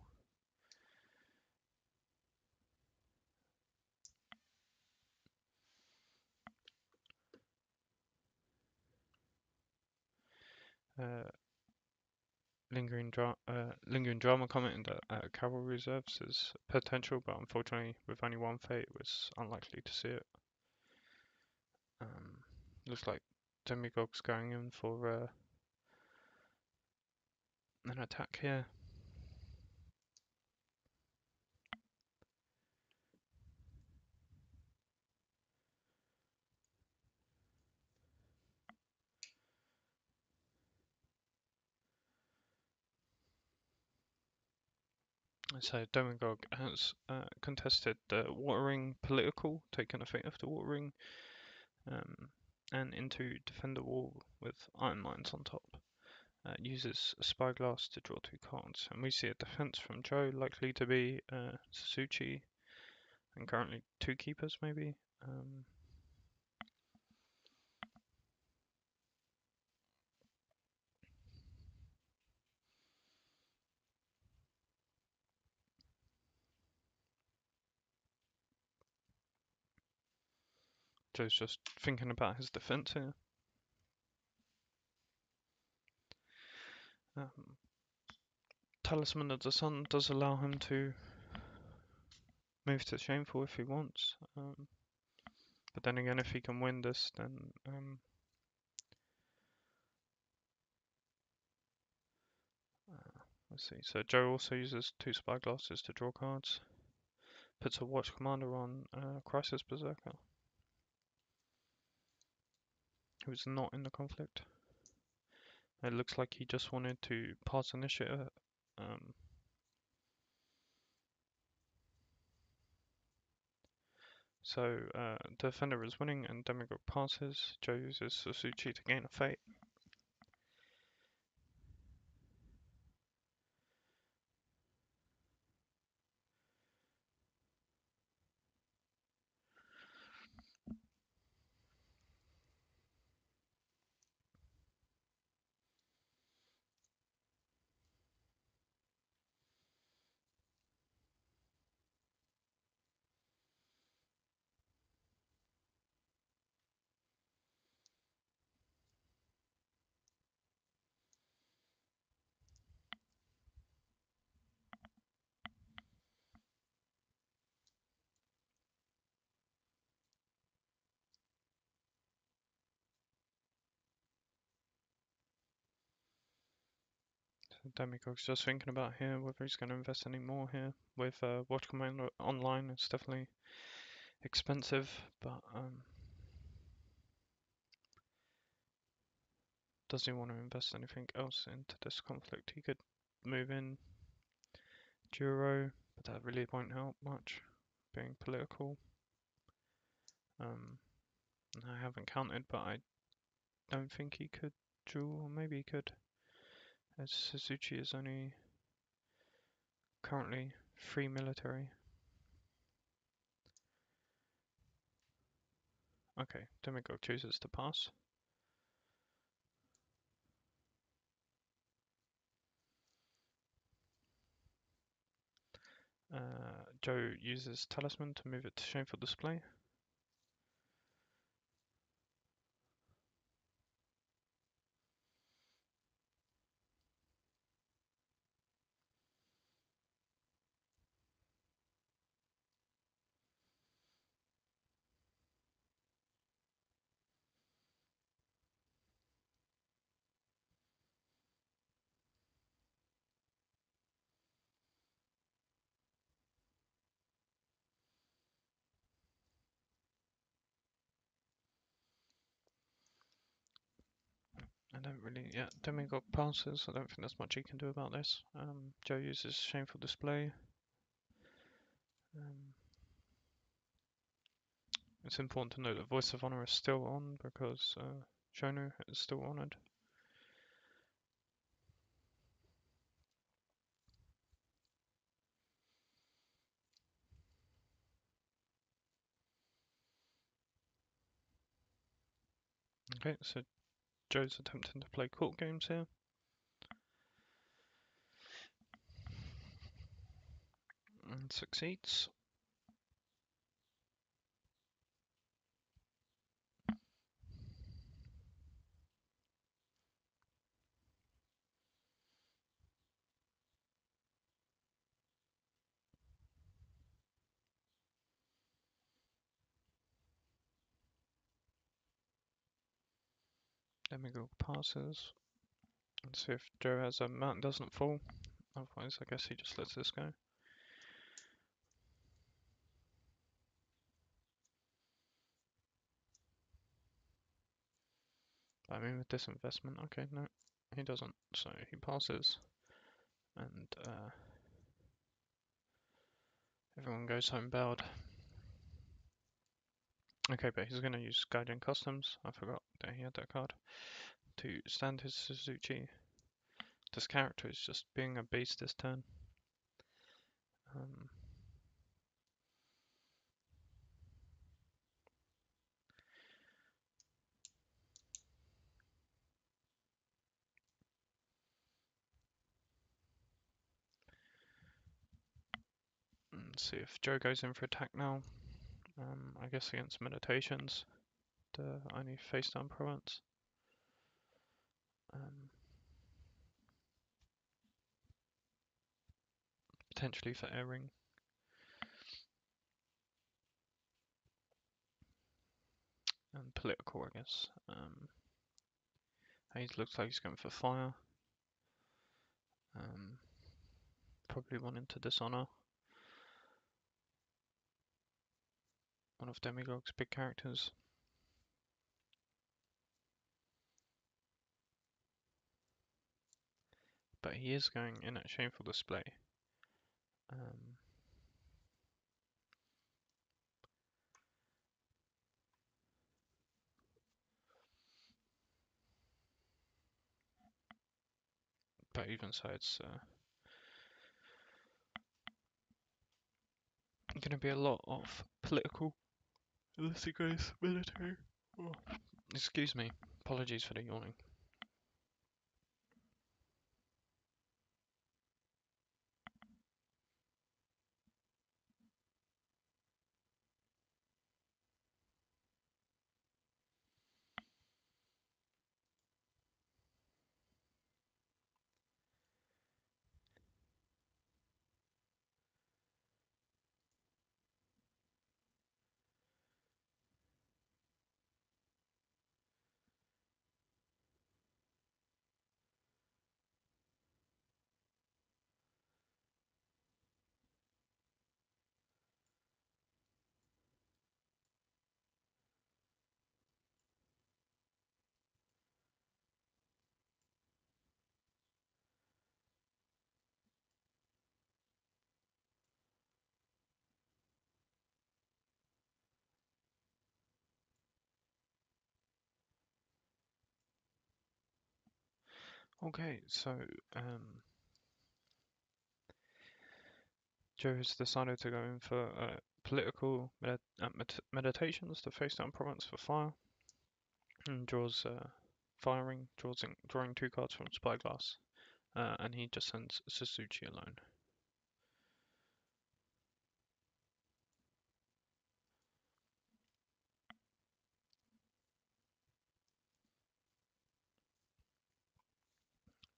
Lingering drama comment that Cavalry Reserves is potential, but unfortunately with only 1 fate it was unlikely to see it. Looks like Demagogue's going in for an attack here. So Demagogue has contested the Watering Political, taken a fate after Watering, and into Defender Wall with Iron Mines on top. Uses a Spyglass to draw 2 cards, and we see a defense from Joe, likely to be Sasuchi, and currently 2 keepers maybe. Joe's just thinking about his defense here. Talisman of the Sun does allow him to move to Shameful if he wants, but then again, if he can win this, then let's see. So Joe also uses 2 Spyglasses to draw cards. Puts a Watch Commander on Crisis Berserker, who's not in the conflict. It looks like he just wanted to pass initiative. So Defender is winning and Demagogue passes. Joe uses Sasuchi to gain a fate. Demagogue's just thinking about here whether he's going to invest any more here. With Watch Commander online, it's definitely expensive, but Does he want to invest anything else into this conflict? He could move in Duro, but that really won't help much, being political. I haven't counted, but I don't think he could duel, or maybe he could, as Suzuki is only currently 3 military. Okay, Demagogue chooses to pass. Joe uses Talisman to move it to Shameful Display. I don't really, yeah, Demagogue passes. I don't think there's much he can do about this. Joe uses Shameful Display. It's important to note that Voice of Honor is still on because Shono is still honored. Okay, so Joe's attempting to play court games here. And succeeds. Demagogue passes. Let's see if Joe has a mountain doesn't fall. Otherwise, I guess he just lets this go. I mean, with this investment, okay, no, he doesn't. So he passes, and everyone goes home bowed. Okay, but he's going to use Gaijin Customs. I forgot that he had that card to stand his Suzuki. This character is just being a beast this turn. Let's see if Joe goes in for attack now. I guess against Meditations, the only face down province. Potentially for Air Ring. And political, I guess. He looks like he's going for fire. Probably wanting to dishonor one of Demagogue's big characters. But he is going in at Shameful Display. But even so, it's going to be a lot of political unless it goes military. Oh. Excuse me, apologies for the yawning. Okay, so Joe has decided to go in for political meditations to face down Province for fire, and draws drawing 2 cards from Spyglass, and he just sends Suzuki alone.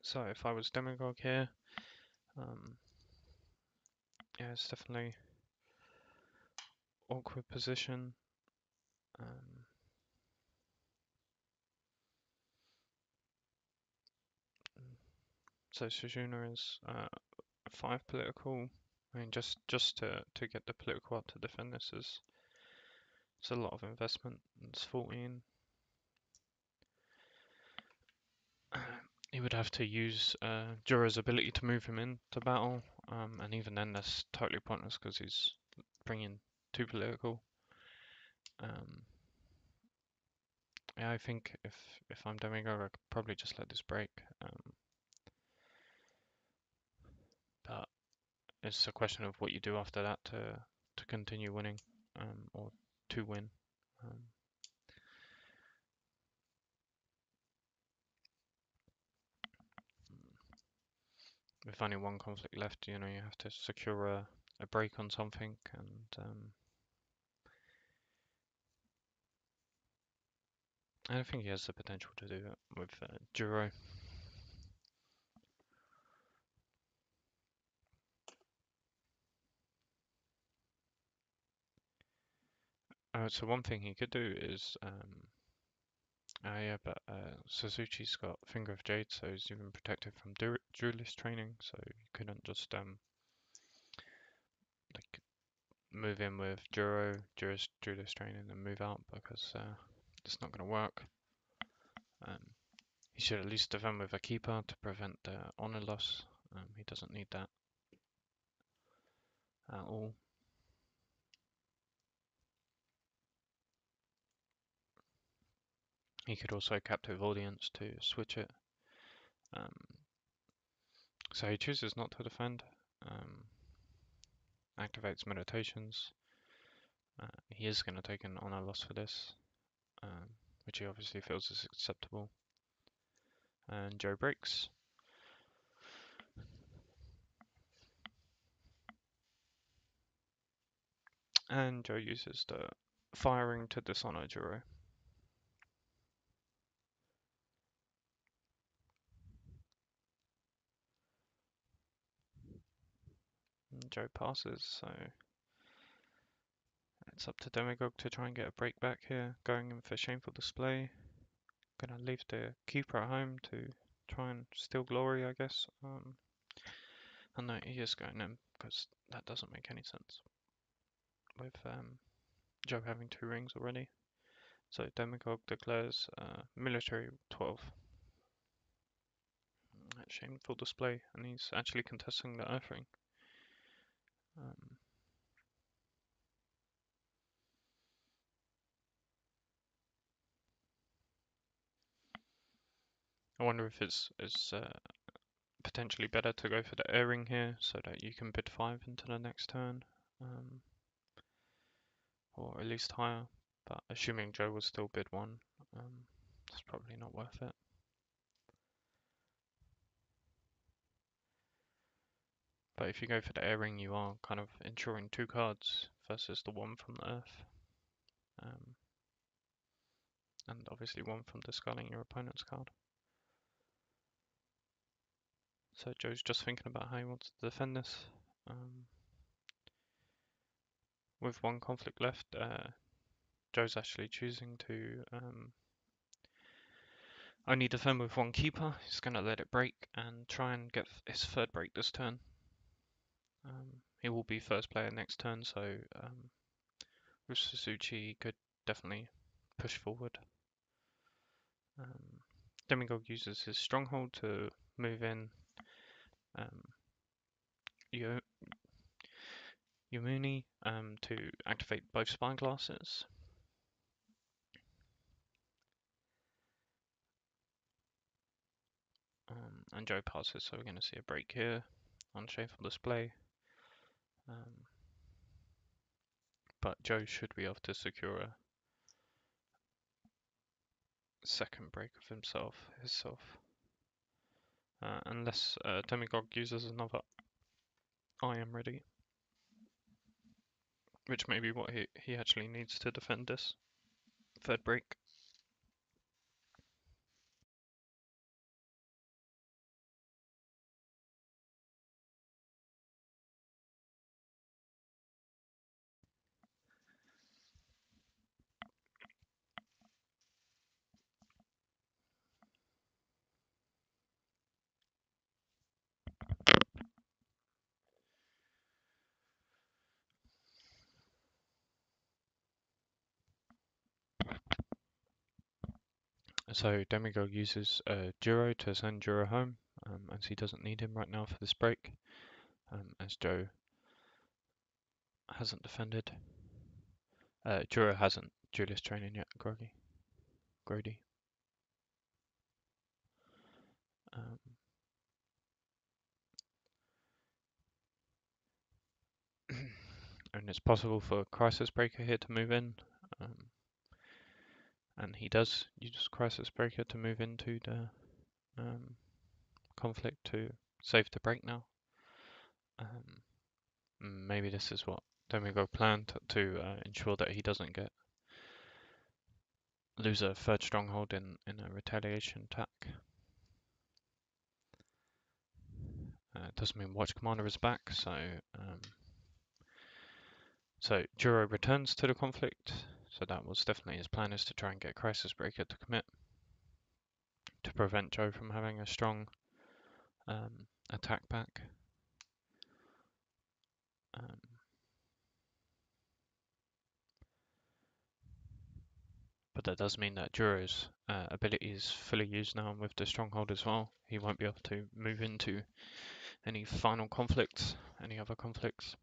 So if I was Demagogue here, yeah, it's definitely awkward position. So Sujuna is 5 political. I mean, just to get the political up to defend this is it's a lot of investment. It's 14. He would have to use Jura's ability to move him into battle, and even then that's totally pointless because he's bringing 2 political. Yeah, I think if I'm Demagogue, I could probably just let this break. But it's a question of what you do after that to continue winning, or to win. With only 1 conflict left, you have to secure a break on something, and I don't think he has the potential to do that with Juro. So one thing he could do is, but Suzuki's got Finger of Jade, so he's even protected from duelist training, so you couldn't just like move in with Juro's duelist training and move out because it's not going to work. He should at least defend with a keeper to prevent the honor loss. He doesn't need that at all. He could also captive audience to switch it. So he chooses not to defend. Activates meditations. He is going to take an honor loss for this, which he obviously feels is acceptable. And Joe breaks. And Joe uses the firing to dishonor Juro. And Joe passes, so it's up to Demagogue to try and get a break back here. Going in for shameful display. Gonna leave the keeper at home to try and steal glory, I guess. And no, he is going in because that doesn't make any sense with Joe having 2 rings already. So Demagogue declares military 12. That shameful display, and he's actually contesting the Earth ring. I wonder if it's potentially better to go for the air ring here so that you can bid 5 into the next turn, or at least higher. But assuming Joe will still bid 1, it's probably not worth it. But if you go for the air ring, you are kind of ensuring 2 cards versus the 1 from the Earth. And obviously 1 from discarding your opponent's card. So Joe's just thinking about how he wants to defend this. With 1 conflict left, Joe's actually choosing to only defend with 1 keeper. He's going to let it break and try and get his 3rd break this turn. He will be first player next turn, so with Suzuki he could definitely push forward. Demagogue uses his stronghold to move in Yumuni to activate both spyglasses. And Joe passes, so we're going to see a break here on shameful display. But Joe should be able to secure a second break of himself. Unless Demagogue uses another I am ready, which may be what he actually needs to defend this third break. So Demagogue uses Duro to send Duro home, as he doesn't need him right now for this break, as Joe hasn't defended. Duro hasn't Julius training yet, Grody. And it's possible for Crisis Breaker here to move in, and he does use Crisis Breaker to move into the conflict to save the break now. Maybe this is what Demagogue planned to ensure that he doesn't lose a third stronghold in a retaliation attack. It does mean Watch Commander is back, so Juro returns to the conflict. So that was definitely his plan, is to try and get Crisis Breaker to commit to prevent Joe from having a strong attack back. But that does mean that Juro's ability is fully used now, and with the stronghold as well, he won't be able to move into any final conflicts, any other conflicts.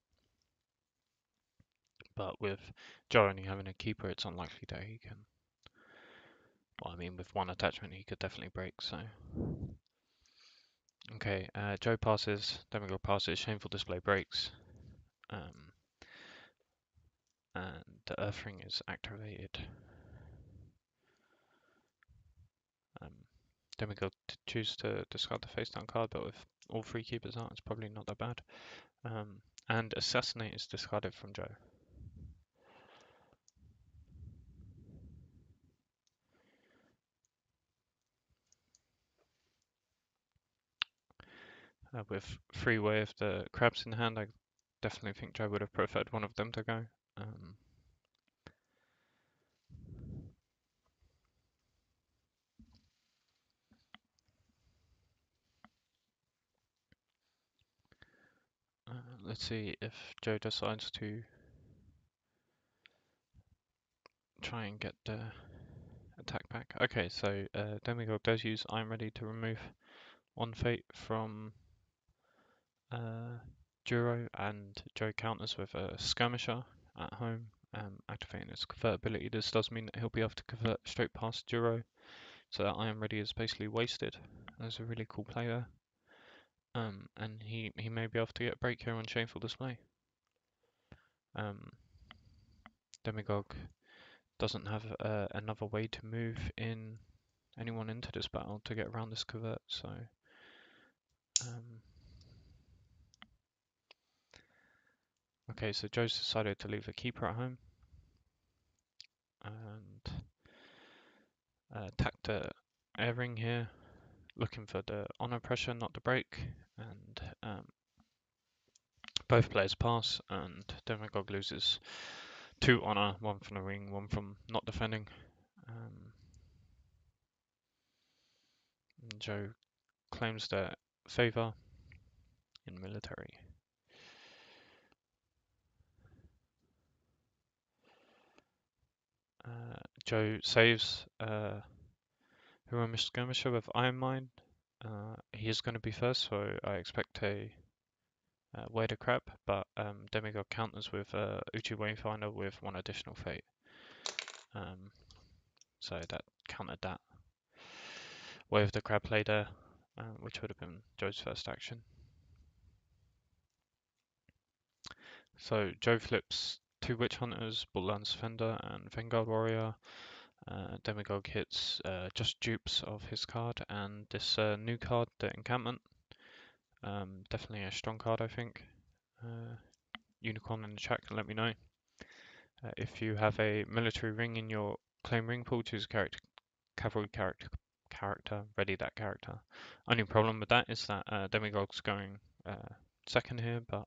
But with Joe only having a keeper, it's unlikely that he can. Well, I mean, with one attachment, he could definitely break. So, okay, Joe passes, Demagogue passes, shameful display breaks, and the Earth Ring is activated. Demagogue choose to discard the face down card, but with all three keepers out, it's probably not that bad. And Assassinate is discarded from Joe. With Freeway of the crabs in hand, I definitely think Joe would have preferred one of them to go. Let's see if Joe decides to try and get the attack back. Okay, so Demagogue does use I'm ready to remove one fate from Duro, and Joe counters with a Skirmisher at home, activating his convert ability. This does mean that he'll be able to convert straight past Duro, so that I am ready is basically wasted. That's a really cool play there. And he may be able to get a break here on Shameful Display. Demagogue doesn't have another way to move anyone into this battle to get around this covert, so okay, so Joe's decided to leave a keeper at home and attack the air ring here, looking for the honor pressure, not the break, and both players pass, and Demagogue loses 2 honor, 1 from the ring, 1 from not defending. Joe claims their favor in military. Joe saves Heroic Skirmisher with Iron Mine. He is going to be first, so I expect a Wader Crab, but Demagogue counters with Uchi Wayfinder with 1 additional fate. So that countered that. Way of the Crab play there. which would have been Joe's first action. So Joe flips 2 Witch Hunters, Borderlands Defender, and Vanguard Warrior. Demagogue hits just dupes of his card, and this new card, the Encampment. Definitely a strong card, I think. Unicorn in the chat can let me know. If you have a military ring in your claim ring pool, choose a cavalry character, ready that character. Only problem with that is that Demagogue's going second here, but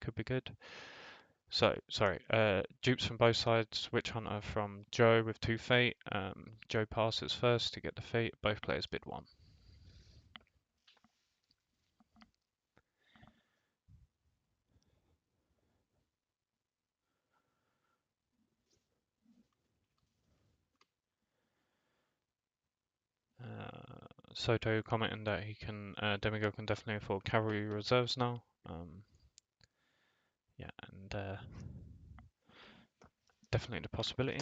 could be good. So, sorry, dupes from both sides, Witch Hunter from Joe with 2 Fate. Joe passes first to get the Fate, both players bid 1. Soto commenting that he can, Demagogue can definitely afford cavalry reserves now. Yeah, and definitely the possibility.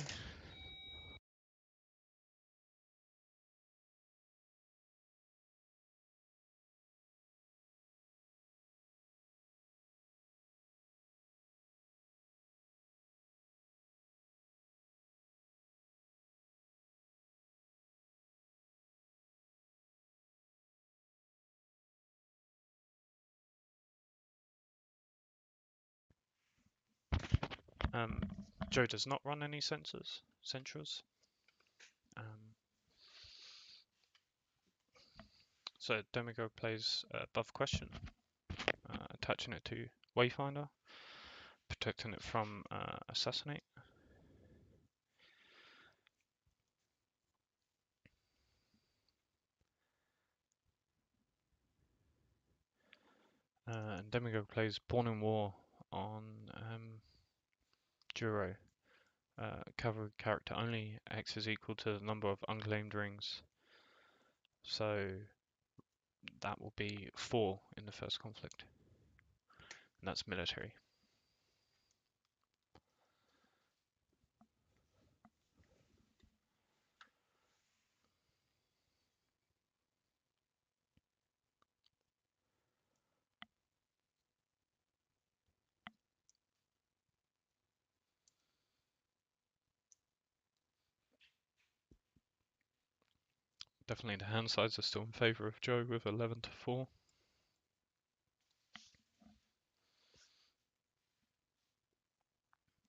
Joe does not run any centrals. So Demagogue plays above question, attaching it to Wayfinder, protecting it from Assassinate. And Demagogue plays Born in War on Duro. Cavalry character only, X is equal to the number of unclaimed rings. So that will be 4 in the first conflict. And that's military. Definitely the hand sides are still in favour of Joe with 11 to 4.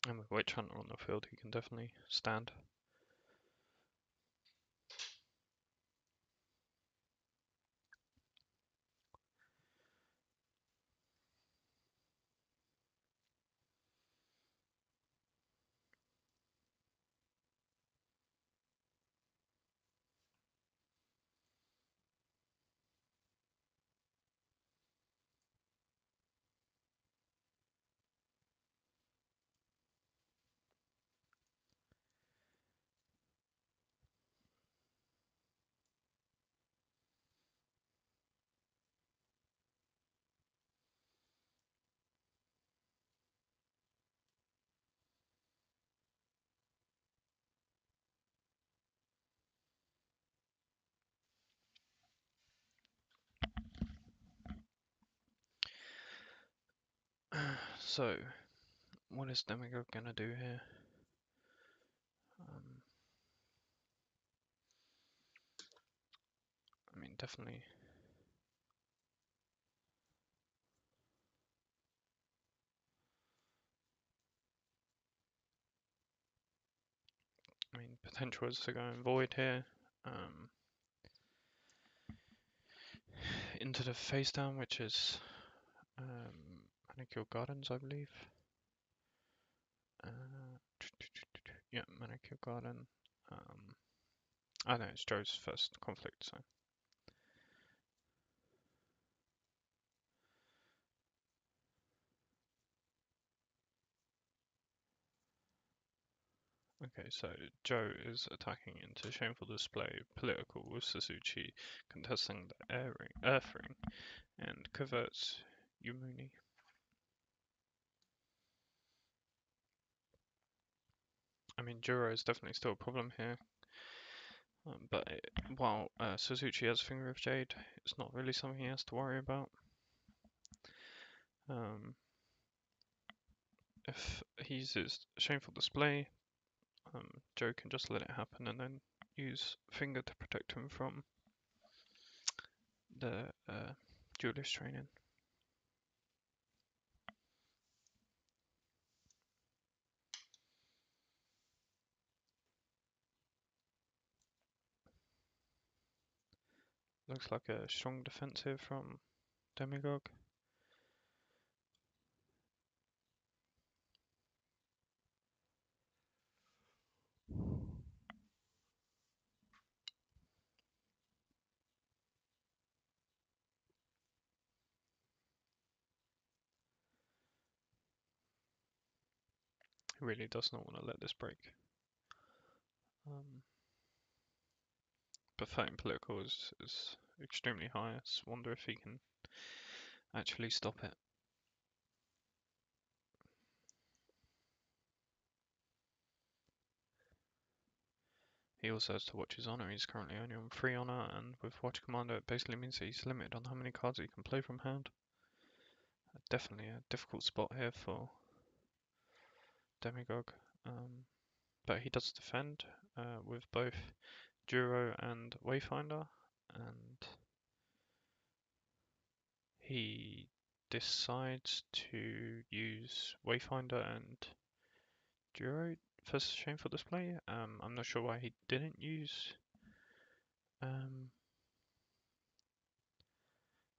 And with Witch Hunter on the field, he can definitely stand. So, what is Demagogue gonna do here? I mean, definitely. I mean, potential is to go and void here. Into the face down, which is Manicure Gardens, I believe. Yeah, Manicure Garden. I know it's Joe's first conflict, so. Okay, so Joe is attacking into Shameful Display, political with Sasuchi, contesting the Earth Ring, and converts Yumuni. I mean, Juro is definitely still a problem here. While Suzuki has Finger of Jade, it's not really something he has to worry about. If he uses Shameful Display, Joe can just let it happen and then use Finger to protect him from the duelist training. Looks like a strong defensive from Demagogue. He really does not want to let this break. But 13 political is extremely high. I just wonder if he can actually stop it. He also has to watch his honor. He's currently only on 3 honor, and with Watch Commander, it basically means that he's limited on how many cards he can play from hand. Definitely a difficult spot here for Demagogue. But he does defend with both Duro and Wayfinder, and he decides to use Wayfinder and Duro for Shameful Display. I'm not sure why he didn't use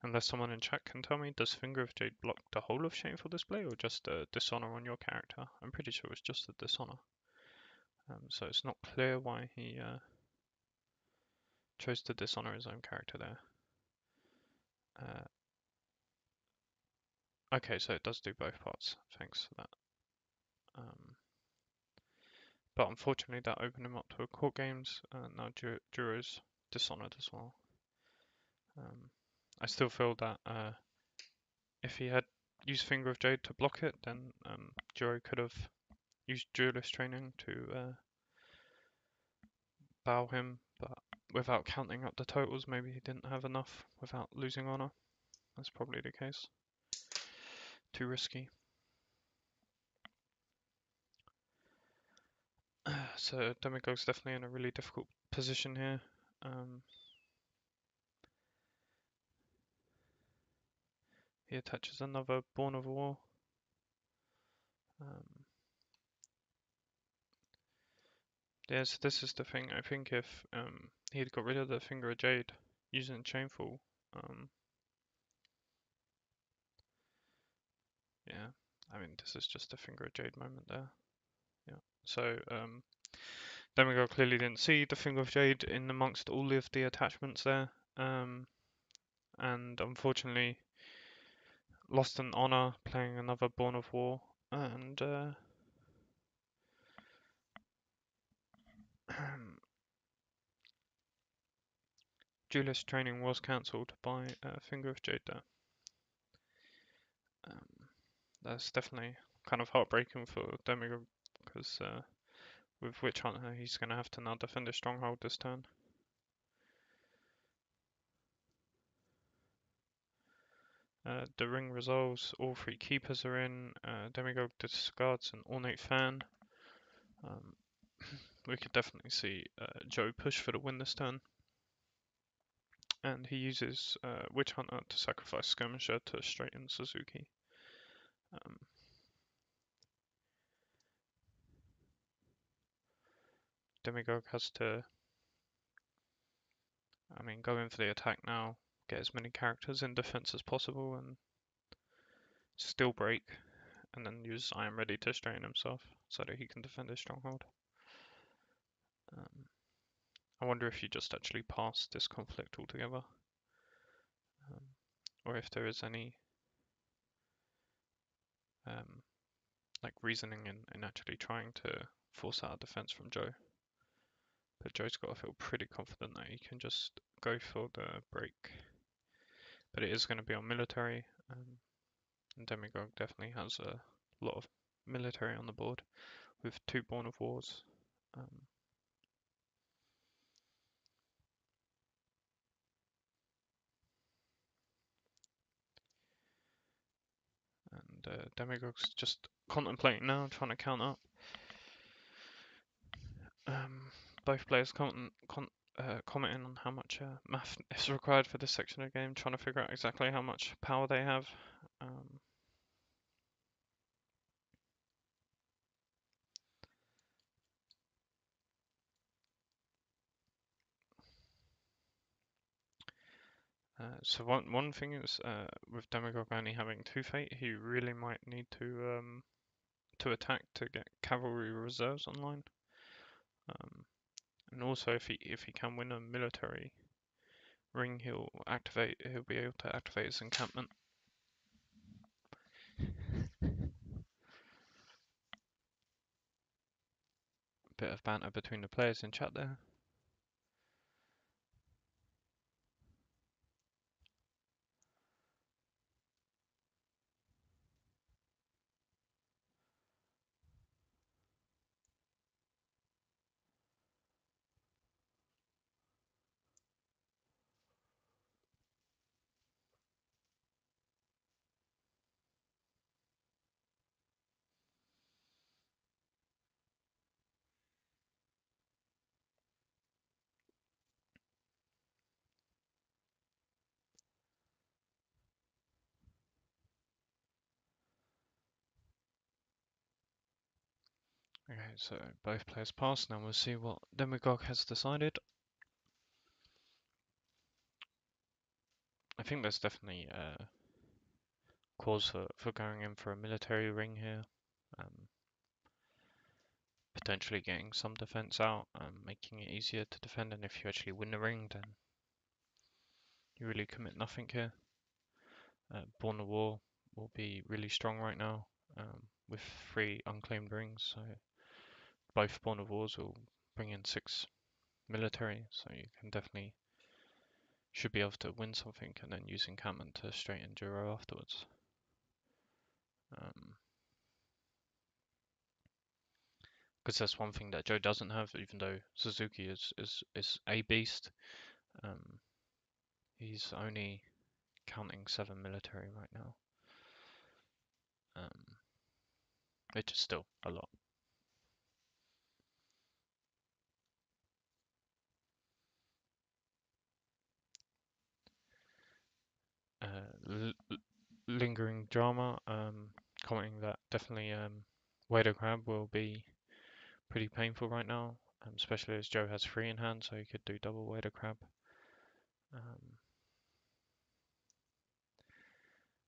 unless someone in chat can tell me, does Finger of Jade block the whole of Shameful Display or just a dishonor on your character? I'm pretty sure it's just a dishonor. So it's not clear why he chose to dishonor his own character there. Okay, so it does do both parts. Thanks for that. But unfortunately, that opened him up to a court games. Now Duro's dishonored as well. I still feel that if he had used Finger of Jade to block it, then Duro could have used duelist training to bow him, but without counting up the totals, maybe he didn't have enough without losing honor. That's probably the case. Too risky. So Demagogue's definitely in a really difficult position here. He attaches another Born of War. Yes, this is the thing. I think if he had got rid of the Finger of Jade using Chainfall, yeah, I mean this is just a Finger of Jade moment there. Yeah, so Demagogue clearly didn't see the Finger of Jade in amongst all of the attachments there, and unfortunately lost an honor playing another Born of War, and duelist training was cancelled by Finger of Jade there. That's definitely kind of heartbreaking for Demagogue because with Witch Hunter he's going to have to now defend his stronghold this turn. The ring resolves, all 3 keepers are in, Demagogue discards an ornate fan. We could definitely see Joe push for the win this turn. And he uses Witch Hunter to sacrifice Skirmisher to straighten Suzuki. Demagogue has to, go in for the attack now, get as many characters in defense as possible, and still break, and then use I am ready to straighten himself so that he can defend his stronghold. I wonder if you just actually pass this conflict altogether, or if there is any like reasoning in actually trying to force out a defense from Joe. But Joe's got to feel pretty confident that he can just go for the break. But it is going to be on military, and Demagogue definitely has a lot of military on the board with 2 Born of Wars. and Demagogue's just contemplating now, trying to count up. Both players commenting on how much math is required for this section of the game, trying to figure out exactly how much power they have. So one thing is with Demagogue only having 2 fate, he really might need to attack to get cavalry reserves online. And also if he can win a military ring, he'll be able to activate his encampment. Bit of banter between the players in chat there. Okay, so both players passed. Now we'll see what Demagogue has decided. I think there's definitely cause for going in for a military ring here. Potentially getting some defense out, making it easier to defend, and if you actually win the ring, then you really commit nothing here. Born of War will be really strong right now, with 3 unclaimed rings, so both Born of Wars will bring in 6 military, so you can definitely should be able to win something and then use encampment to straighten Duro afterwards. Because that's one thing that Joe doesn't have, even though Suzuki is a beast. He's only counting 7 military right now, which is still a lot. Lingering drama, commenting that definitely Wader Crab will be pretty painful right now, especially as Joe has 3 in hand, so he could do double Wader Crab.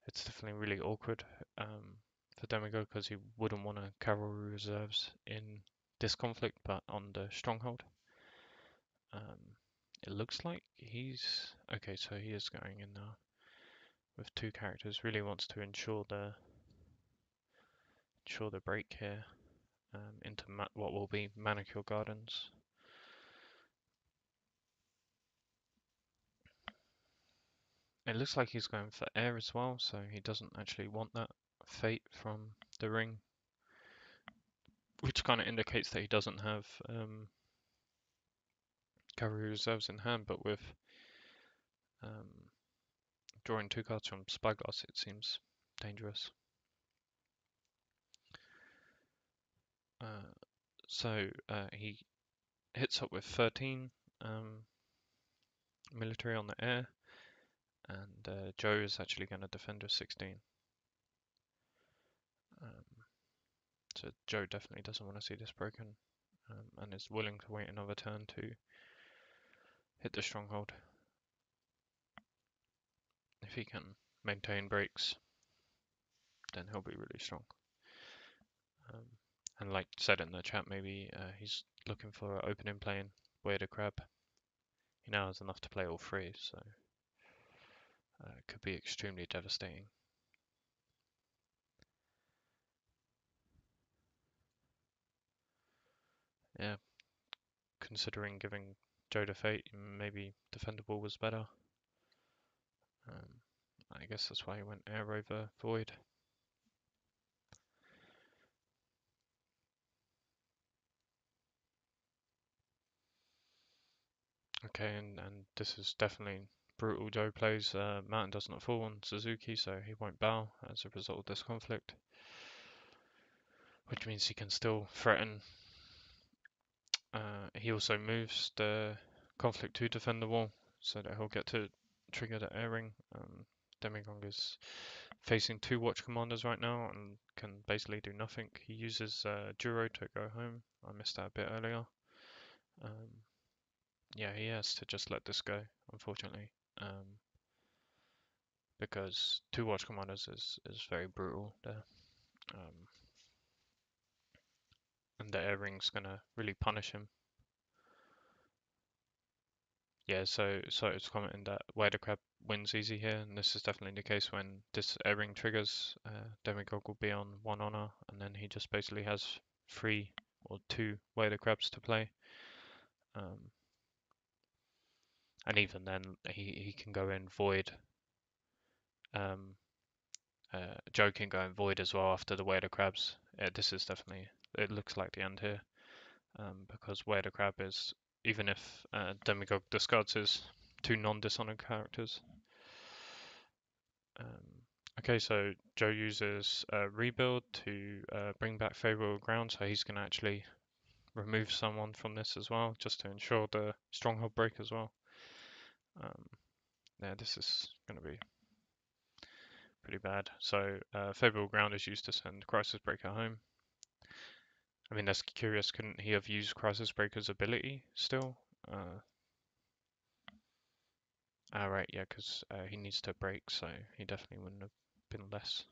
It's definitely really awkward for Demagogue because he wouldn't want to cavalry reserves in this conflict, but on the stronghold. It looks like he's okay, so he is going in now with 2 characters. Really wants to ensure the break here into what will be Manicure Gardens. It looks like he's going for air as well, so he doesn't actually want that fate from the ring, which kind of indicates that he doesn't have cavalry reserves in hand, but with drawing 2 cards from Spyglass, it seems dangerous. So he hits up with 13 military on the air, and Joe is actually going to defend with 16. So Joe definitely doesn't want to see this broken, and is willing to wait another turn to hit the stronghold. If he can maintain breaks, then he'll be really strong. And like said in the chat, maybe he's looking for an opening plane, Wader Crab. He now has enough to play all 3, so it could be extremely devastating. Yeah, considering giving Joe the fate, maybe defendable was better. I guess that's why he went air over void. Okay, and this is definitely brutal Joe plays. Mountain does not fall on Suzuki, so he won't bow as a result of this conflict, which means he can still threaten. He also moves the conflict to defend the wall, so that he'll get to trigger the airing. Demagogue is facing 2 watch commanders right now and can basically do nothing. He uses Duro to go home. I missed that a bit earlier. Yeah, he has to just let this go, unfortunately, because 2 watch commanders is very brutal there. And the air ring's gonna really punish him. Yeah, so it's commenting that where the crab wins easy here, and this is definitely the case when this air ring triggers. Demagogue will be on 1 honor, and then he just basically has 3 or 2 where the crabs to play. And even then, he can go in void. Joe can go in void as well after the where the crabs. This is definitely, it looks like the end here, because where the crab is, even if Demagogue discards his 2 non-dishonored characters. Okay, so Joe uses rebuild to bring back favorable ground, so he's going to actually remove someone from this as well, just to ensure the stronghold break as well. Yeah, this is going to be pretty bad. So favorable ground is used to send Crisis Breaker home. I mean, that's curious. Couldn't he have used Crisis Breaker's ability still? Right, yeah, because he needs to break, so he definitely wouldn't have been less.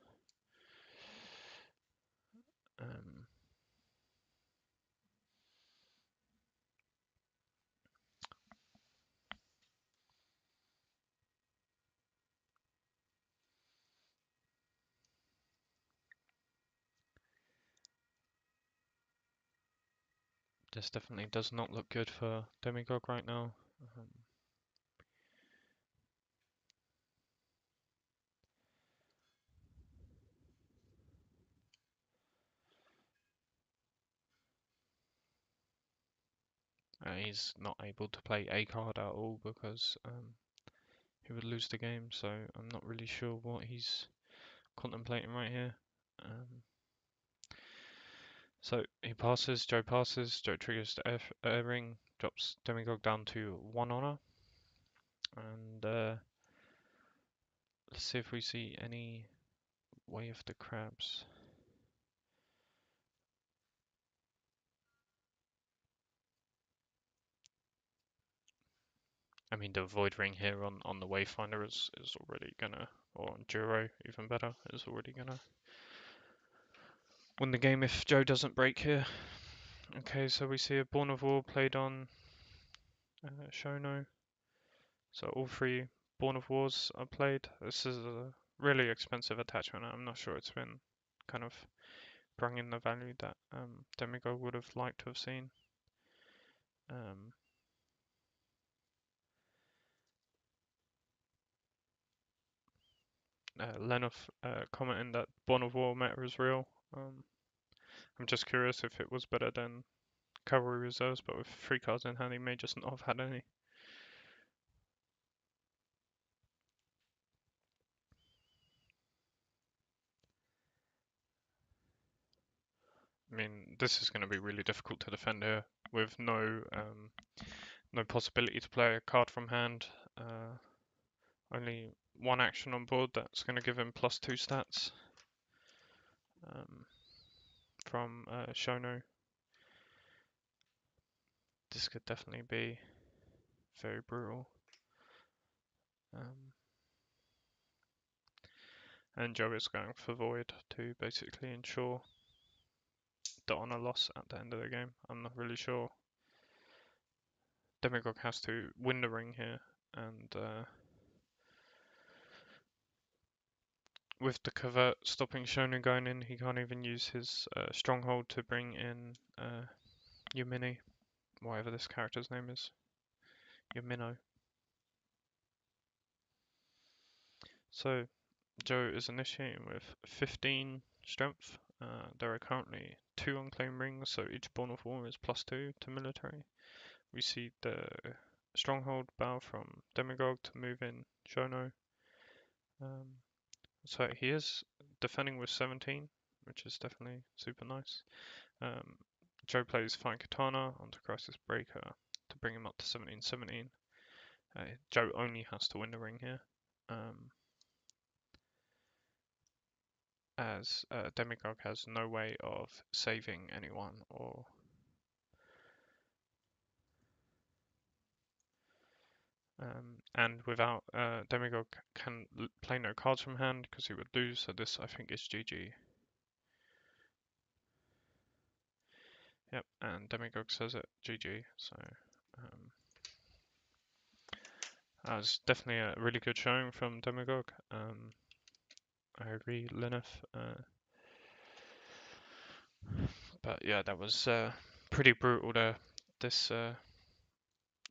This definitely does not look good for Demagogue right now. He's not able to play a card at all because he would lose the game, so I'm not really sure what he's contemplating right here. So he passes, Joe triggers the air ring, drops Demagogue down to 1 honor, and let's see if we see any way of the crabs. I mean, the void ring here on the Wayfinder is already gonna, or on Duro even better, is already gonna win the game if Joe doesn't break here. Okay, so we see a Born of War played on Shono. So all 3 Born of Wars are played. This is a really expensive attachment. I'm not sure it's been kind of bringing the value that Demagogue would have liked to have seen. Lenov commenting that Born of War meta is real. I'm just curious if it was better than Cavalry Reserves, but with 3 cards in hand, he may just not have had any. I mean, this is going to be really difficult to defend here with no possibility to play a card from hand. Only 1 action on board that's going to give him +2 stats from Shono. This could definitely be very brutal. And Joe is going for Void to basically ensure the honor loss at the end of the game. I'm not really sure. Demagogue has to win the ring here, and with the covert stopping Shonen going in, he can't even use his stronghold to bring in Yumini, whatever this character's name is. Yumino. So Joe is initiating with 15 strength. There are currently 2 unclaimed rings, so each Born of War is +2 to military. We see the Stronghold Bow from Demagogue to move in Shono. So he is defending with 17, which is definitely super nice. Joe plays Fine Katana onto Crisis Breaker to bring him up to 17-17. Joe only has to win the ring here, as Demagogue has no way of saving anyone or and without Demagogue can play no cards from hand because he would lose. So this I think is GG. Yep, and Demagogue says it GG. So that was definitely a really good showing from Demagogue. I agree, Lineth. But yeah, that was pretty brutal there. This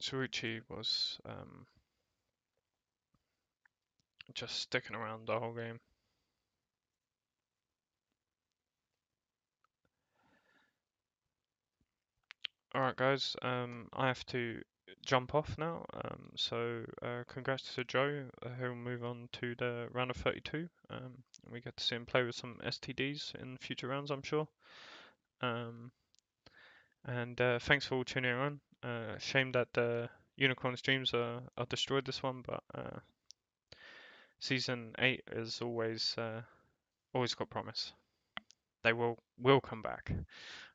Tsuruchi was just sticking around the whole game. Alright guys, I have to jump off now, so congrats to Joe, he'll move on to the round of 32, we get to see him play with some STDs in future rounds, I'm sure. And thanks for all tuning on. Shame that the Unicorn streams are destroyed this one, but Season 8 is always got promise. They will come back.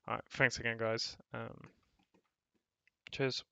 Alright, thanks again guys. Cheers.